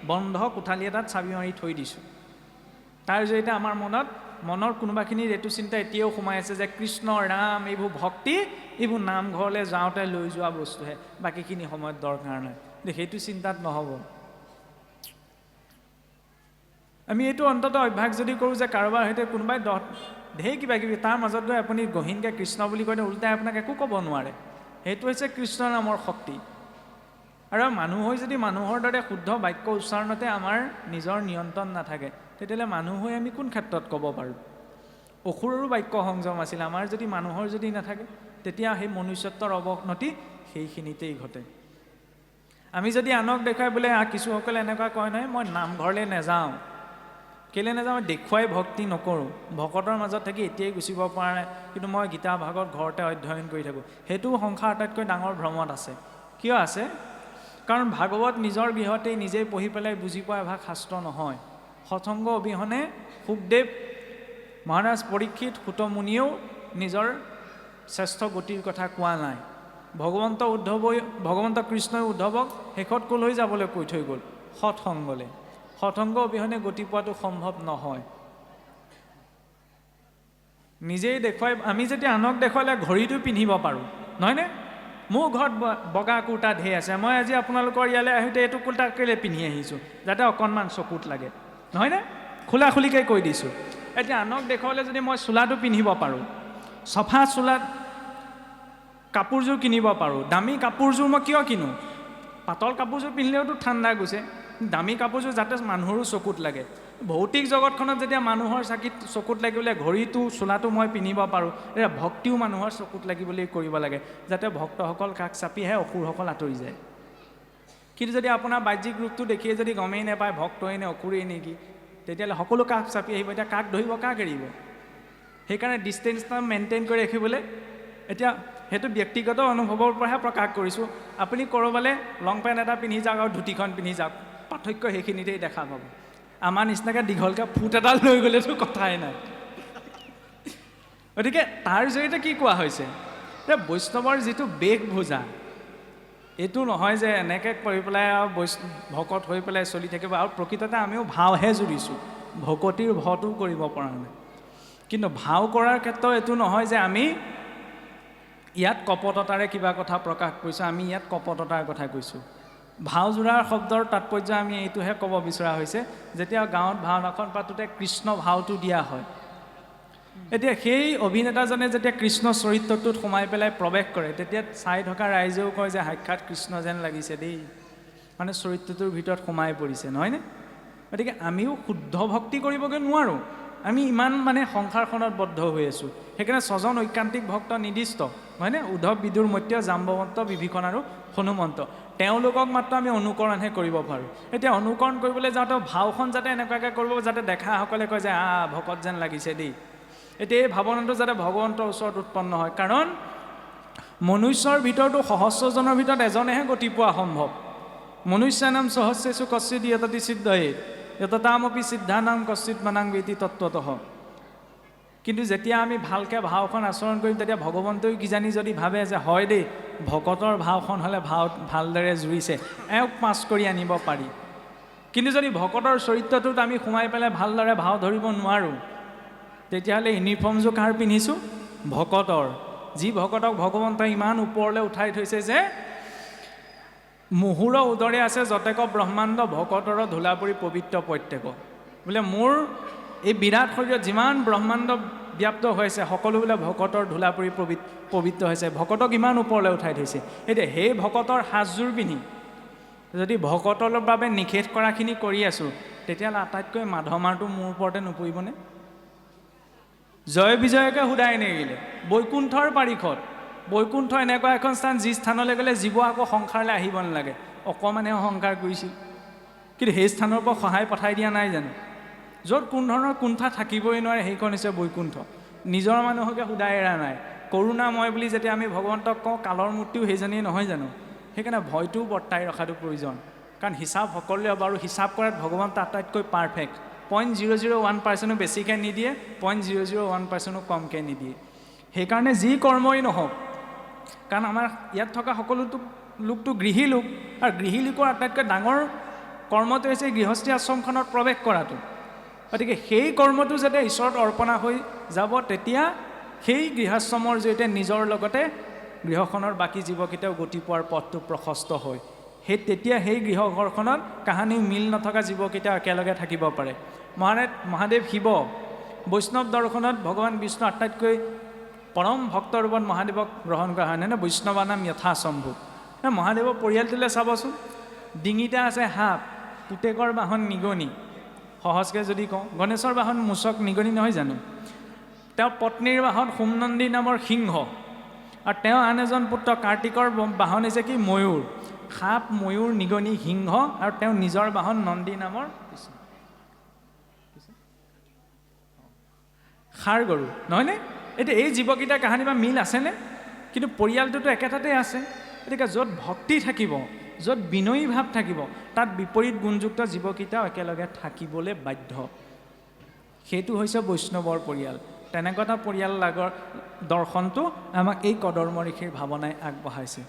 বন্ধ কোঠালি এটাত চাবি মাৰি থৈ দিছোঁ। তাৰ জৰিয়তে আমাৰ মনৰ কোনোবাখিনিৰ এইটো চিন্তা এতিয়াও সোমাই আছে যে কৃষ্ণ ৰাম এইবোৰ ভক্তি, এইবোৰ নামঘৰলৈ যাওঁতে লৈ যোৱা বস্তুহে, বাকীখিনি সময়ত দৰকাৰ নাই। সেইটো চিন্তাত নহ'ব। আমি এইটো অন্ততঃ অভ্যাস যদি কৰোঁ যে কাৰোবাৰ সৈতে কোনোবাই ঢেৰ কিবা কিবি, তাৰ মাজত গৈ আপুনি গহীনকৈ কৃষ্ণ বুলি কয়, ওলোটাই আপোনাক একো ক'ব নোৱাৰে। সেইটো হৈছে কৃষ্ণ নামৰ শক্তি। আৰু মানুহ হৈ যদি মানুহৰ দৰে শুদ্ধ বাক্য উচ্চাৰণতে আমাৰ নিজৰ নিয়ন্ত্ৰণ নাথাকে, তেতিয়াহ'লে মানুহ হৈ আমি কোন ক্ষেত্ৰত ক'ব পাৰোঁ? অসুৰৰো বাক্য সংযম আছিল, আমাৰ যদি মানুহৰ যদি নাথাকে, তেতিয়া সেই মনুষ্যত্বৰ অৱনতি সেইখিনিতেই ঘটে। আমি যদি আনক দেখুৱাই বোলে কিছুসকলে এনেকুৱা কয় নহয়, মই নামঘৰলৈ নাযাওঁ, কেলৈ নাযাওঁ? দেখুৱাই ভক্তি নকৰোঁ, ভকতৰ মাজত থাকি এতিয়াই গুচিব পৰা নাই, কিন্তু মই গীতা ভাগৱত ঘৰতে অধ্যয়ন কৰি থাকোঁ। সেইটোও সংসাৰ আটাইতকৈ ডাঙৰ ভ্ৰমত আছে। কিয় আছে? কাৰণ ভাগৱত নিজৰ গৃহতেই নিজেই পঢ়ি পেলাই বুজি পোৱা এভাগ শাস্ত্ৰ নহয়। সৎসংগ অবিহনে শুকদেৱ, মহাৰাজ পৰীক্ষিত, সুতমুনিয়েও নিজৰ শ্ৰেষ্ঠ গতিৰ কথা কোৱা নাই। ভগৱন্ত কৃষ্ণই উদ্ধৱক শেষত ক'লৈ যাবলৈ কৈ থৈ গ'ল? সৎসংগলৈ। সৎসংগ অবিহনে গতি পোৱাটো সম্ভৱ নহয়। নিজেই দেখুৱাই আমি যেতিয়া আনক দেখুৱালে ঘড়ীটো পিন্ধিব পাৰোঁ, নহয়নে? মোৰ ঘৰত বগা কুৰ্তা ঢেৰ আছে, মই আজি আপোনালোকৰ ইয়ালৈ আহোঁতে এইটো কুৰ্তা কেলৈ পিন্ধি আহিছোঁ? যাতে অকণমান চকুত লাগে, নহয়নে? খোলা খুলিকৈ কৈ দিছোঁ। এতিয়া আনক দেখুৱালে যদি মই চোলাটো পিন্ধিব পাৰোঁ, চফা চোলাত কাপোৰযোৰ কিনিব পাৰোঁ, দামী কাপোৰযোৰ মই কিয় কিনো? পাতল কাপোৰযোৰ পিন্ধিলেওতো ঠাণ্ডা গৈছে, দামী কাপোৰযোৰ যাতে মানুহৰো চকুত লাগে। ভৌতিক জগতখনত যেতিয়া মানুহৰ চকুত লাগিবলৈ ঘড়ীটো চোলাটো মই পিন্ধিব পাৰোঁ, এতিয়া ভক্তিও মানুহৰ চকুত লাগিবলৈ কৰিব লাগে, যাতে ভক্তসকল কাষ চাপিহে অসুৰসকল আঁতৰি যায়। কিন্তু যদি আপোনাৰ বাহ্যিক ৰূপটো দেখিয়ে যদি গমেই নাপায় ভক্তই নে অসুৰেই নেকি, তেতিয়াহ'লে সকলো কাষ চাপি আহিব। এতিয়া কাক ধৰিব, কাক এৰিব? সেইকাৰণে ডিষ্টেঞ্চটা মেইনটেইন কৰি ৰাখিবলৈ এতিয়া সেইটো ব্যক্তিগত অনুভৱৰ পৰাহে প্ৰকাশ কৰিছোঁ। আপুনি ক'ৰবালৈ লং পেণ্ট এটা পিন্ধি যাওক আৰু ধুতিখন পিন্ধি যাওক, পাৰ্থক্য সেইখিনিতেই দেখা পাব। আমাৰ নিচিনাকৈ দীঘলকৈ ফুট এডাল লৈ গ'লেতো কথাই নাই। গতিকে তাৰ জৰিয়তে কি কোৱা হৈছে যে বৈষ্ণৱৰ যিটো বেশভূষা, এইটো নহয় যে এনেকৈ কৰি পেলাই আৰু ভকত হৈ পেলাই চলি থাকিব। আৰু প্ৰকৃততে আমিও ভাওহে জুৰিছোঁ, ভকতিৰ ভটো কৰিব পৰা নাই। কিন্তু ভাও কৰাৰ ক্ষেত্ৰত এইটো নহয় যে আমি ইয়াত কপটতাৰে কিবা কথা প্ৰকাশ কৰিছোঁ, আমি ইয়াত কপটতাৰ কথা কৈছোঁ। ভাও জোৰাৰ শব্দৰ তাৎপৰ্য আমি এইটোহে ক'ব বিচৰা হৈছে, যেতিয়া গাঁৱত ভাওনাখন পাতোঁতে কৃষ্ণ ভাওটো দিয়া হয়। এতিয়া সেই অভিনেতাজনে যেতিয়া কৃষ্ণ চৰিত্ৰটোত সোমাই পেলাই প্ৰৱেশ কৰে, তেতিয়া চাই থকা ৰাইজেও কয় যে সাক্ষাৎ কৃষ্ণ যেন লাগিছে দেই, মানে চৰিত্ৰটোৰ ভিতৰত সোমাই পৰিছে, নহয়নে? গতিকে আমিও শুদ্ধ ভক্তি কৰিবগৈ নোৱাৰোঁ, আমি ইমান মানে সংসাৰখনত বদ্ধ হৈ আছোঁ। সেইকাৰণে ছজন ঐকান্তিক ভক্ত নিৰ্দিষ্ট, হয়নে? উদ্ধৱ, বিদুৰ, মৈত্য, জাম্বৱন্ত, বিভীষণ আৰু হনুমন্ত। তেওঁলোকক মাত্ৰ আমি অনুকৰণহে কৰিব পাৰোঁ। এতিয়া অনুকৰণ কৰিবলৈ যাওঁতে ভাওখন যাতে এনেকুৱাকৈ কৰিব যাতে দেখাসকলে কয় যে ভকত যেন লাগিছে দেই। এতিয়া এই ভাৱনাটো যাতে ভগৱন্তৰ ওচৰত উৎপন্ন হয়, কাৰণ মনুষ্যৰ ভিতৰতো সহস্ৰজনৰ ভিতৰত এজনেহে গতি পোৱা সম্ভৱ। মনুষ্যানাম সহস্ৰেষু কশ্চিৎ য়ততি সিদ্ধয়ে যততামপি সিদ্ধানাম কশ্চিৎ মানাং বেতি তত্ত্বতঃ। কিন্তু যেতিয়া আমি ভালকৈ ভাওখন আচৰণ কৰিম, তেতিয়া ভগৱন্তই কিজানি যদি ভাবে যে হয় দেই ভকতৰ ভাওখন হ'লে ভালদৰে জুৰিছে, এওঁক পাছ কৰি আনিব পাৰি। কিন্তু যদি ভকতৰ চৰিত্ৰটোত আমি সোমাই পেলাই ভালদৰে ভাও ধৰিব নোৱাৰোঁ, তেতিয়াহ'লে ইউনিফৰ্মযোৰ কাৰ পিন্ধিছোঁ? ভকতৰ। যি ভকতক ভগৱন্তই ইমান ওপৰলৈ উঠাই থৈছে যে মুহুৰ উদৰে আছে যতেক ব্ৰহ্মাণ্ড ভকতৰ ধূলা পৰি পবিত্ৰ প্ৰত্যেক। বোলে মোৰ এই বিৰাট শৰীৰত যিমান ব্ৰহ্মাণ্ড ব্যাপ্ত হৈছে সকলো বোলে ভকতৰ ধূলা পৰি পবিত্ৰ হৈছে, ভকতক ইমান ওপৰলৈ উঠাই থৈছে। এতিয়া সেই ভকতৰ সাজযোৰ পিন্ধি যদি ভকতৰ বাবে নিষেধ কৰাখিনি কৰি আছোঁ, তেতিয়াহ'লে আটাইতকৈ মাধমাৰটো মোৰ ওপৰতে নপৰিবনে? জয় বিজয়কে সোধাই নেৰিলে বৈকুণ্ঠৰ পাৰিষত। বৈকুণ্ঠ এনেকুৱা এখন স্থান যি স্থানলৈ গ'লে জীৱ আকৌ সংসাৰলৈ আহিব নালাগে, অকণমানে সংসাৰ কৰিছিল, কিন্তু সেই স্থানৰ পৰা সহায় পঠাই দিয়া নাই জানো? য'ত কোনো ধৰণৰ কুণ্ঠা থাকিবই নোৱাৰে সেইখন হৈছে বৈকুণ্ঠ। নিজৰ মানুহকে সোধাই এৰা নাই। কৰোণাময় বুলি যেতিয়া আমি ভগৱন্তক কওঁ, কালৰ মূৰ্তিও সেইজনেই নহয় জানো? সেইকাৰণে ভয়টোও বৰ্তাই ৰখাটো প্ৰয়োজন, কাৰণ হিচাপ সকলোৱে হ'ব আৰু হিচাপ কৰাত ভগৱন্ত আটাইতকৈ পাৰফেক্ট। 0.001% বেছিকৈ নিদিয়ে, 0.001% কমকৈ নিদিয়ে। সেইকাৰণে যি কৰ্মই নহওক, কাৰণ আমাৰ ইয়াত থকা সকলোতো লোকটো গৃহী লোক, আৰু গৃহী লোকৰ আটাইতকৈ ডাঙৰ কৰ্মটো হৈছে গৃহস্থী আশ্ৰমখনত প্ৰৱেশ কৰাটো। গতিকে সেই কৰ্মটো যাতে ঈশ্বৰত অৰ্পণা হৈ যাব, তেতিয়া সেই গৃহাশ্ৰমৰ জৰিয়তে নিজৰ লগতে গৃহখনৰ বাকী জীৱকেইটাও গতি পোৱাৰ পথটো প্ৰশস্ত হয়। তেতিয়া সেই গৃহঘৰখনত কাহানিও মিল নথকা জীৱকেইটা একেলগে থাকিব পাৰে। মহাদেৱ শিৱ বৈষ্ণৱ দৰ্শনত ভগৱান বিষ্ণু আটাইতকৈ পৰম ভক্তৰ ৰূপত মহাদেৱক গ্ৰহণ কৰা হয়, নে বৈষ্ণৱা নাম যথাসম্ভৱ। মহাদেৱৰ পৰিয়ালটোলৈ চাবচোন, ডিঙিতে আছে সাপ, পুতেকৰ বাহন নিগনি, সহজকৈ যদি কওঁ গণেশৰ বাহন মূচক নিগনি নহয় জানো? তেওঁৰ পত্নীৰ বাহন সোমনন্দী নামৰ সিংহ, আৰু তেওঁ আন এজন পুত্ৰ কাৰ্তিকৰ বাহন হৈছে কি? ময়ূৰ। সাপ, ময়ূৰ, নিগনি, সিংহ, আৰু তেওঁ নিজৰ বাহন নন্দী নামৰ ষাঁড় গৰু, নহয়নে? এতিয়া এই জীৱকেইটাৰ কাহানি বা মিল আছেনে? কিন্তু পৰিয়ালটোতো একেটাতে আছে। গতিকে য'ত ভক্তি থাকিব, য'ত বিনয়ী ভাৱ থাকিব, তাত বিপৰীত গুণযুক্ত জীৱকেইটাও একেলগে থাকিবলৈ বাধ্য। সেইটো হৈছে বৈষ্ণৱৰ পৰিয়াল। তেনেকুৱা এটা পৰিয়াল লাগৰ দৰ্শনটো আমাক এই কদৰ্ম ঋষিৰ ভাৱনাই আগবঢ়াইছে।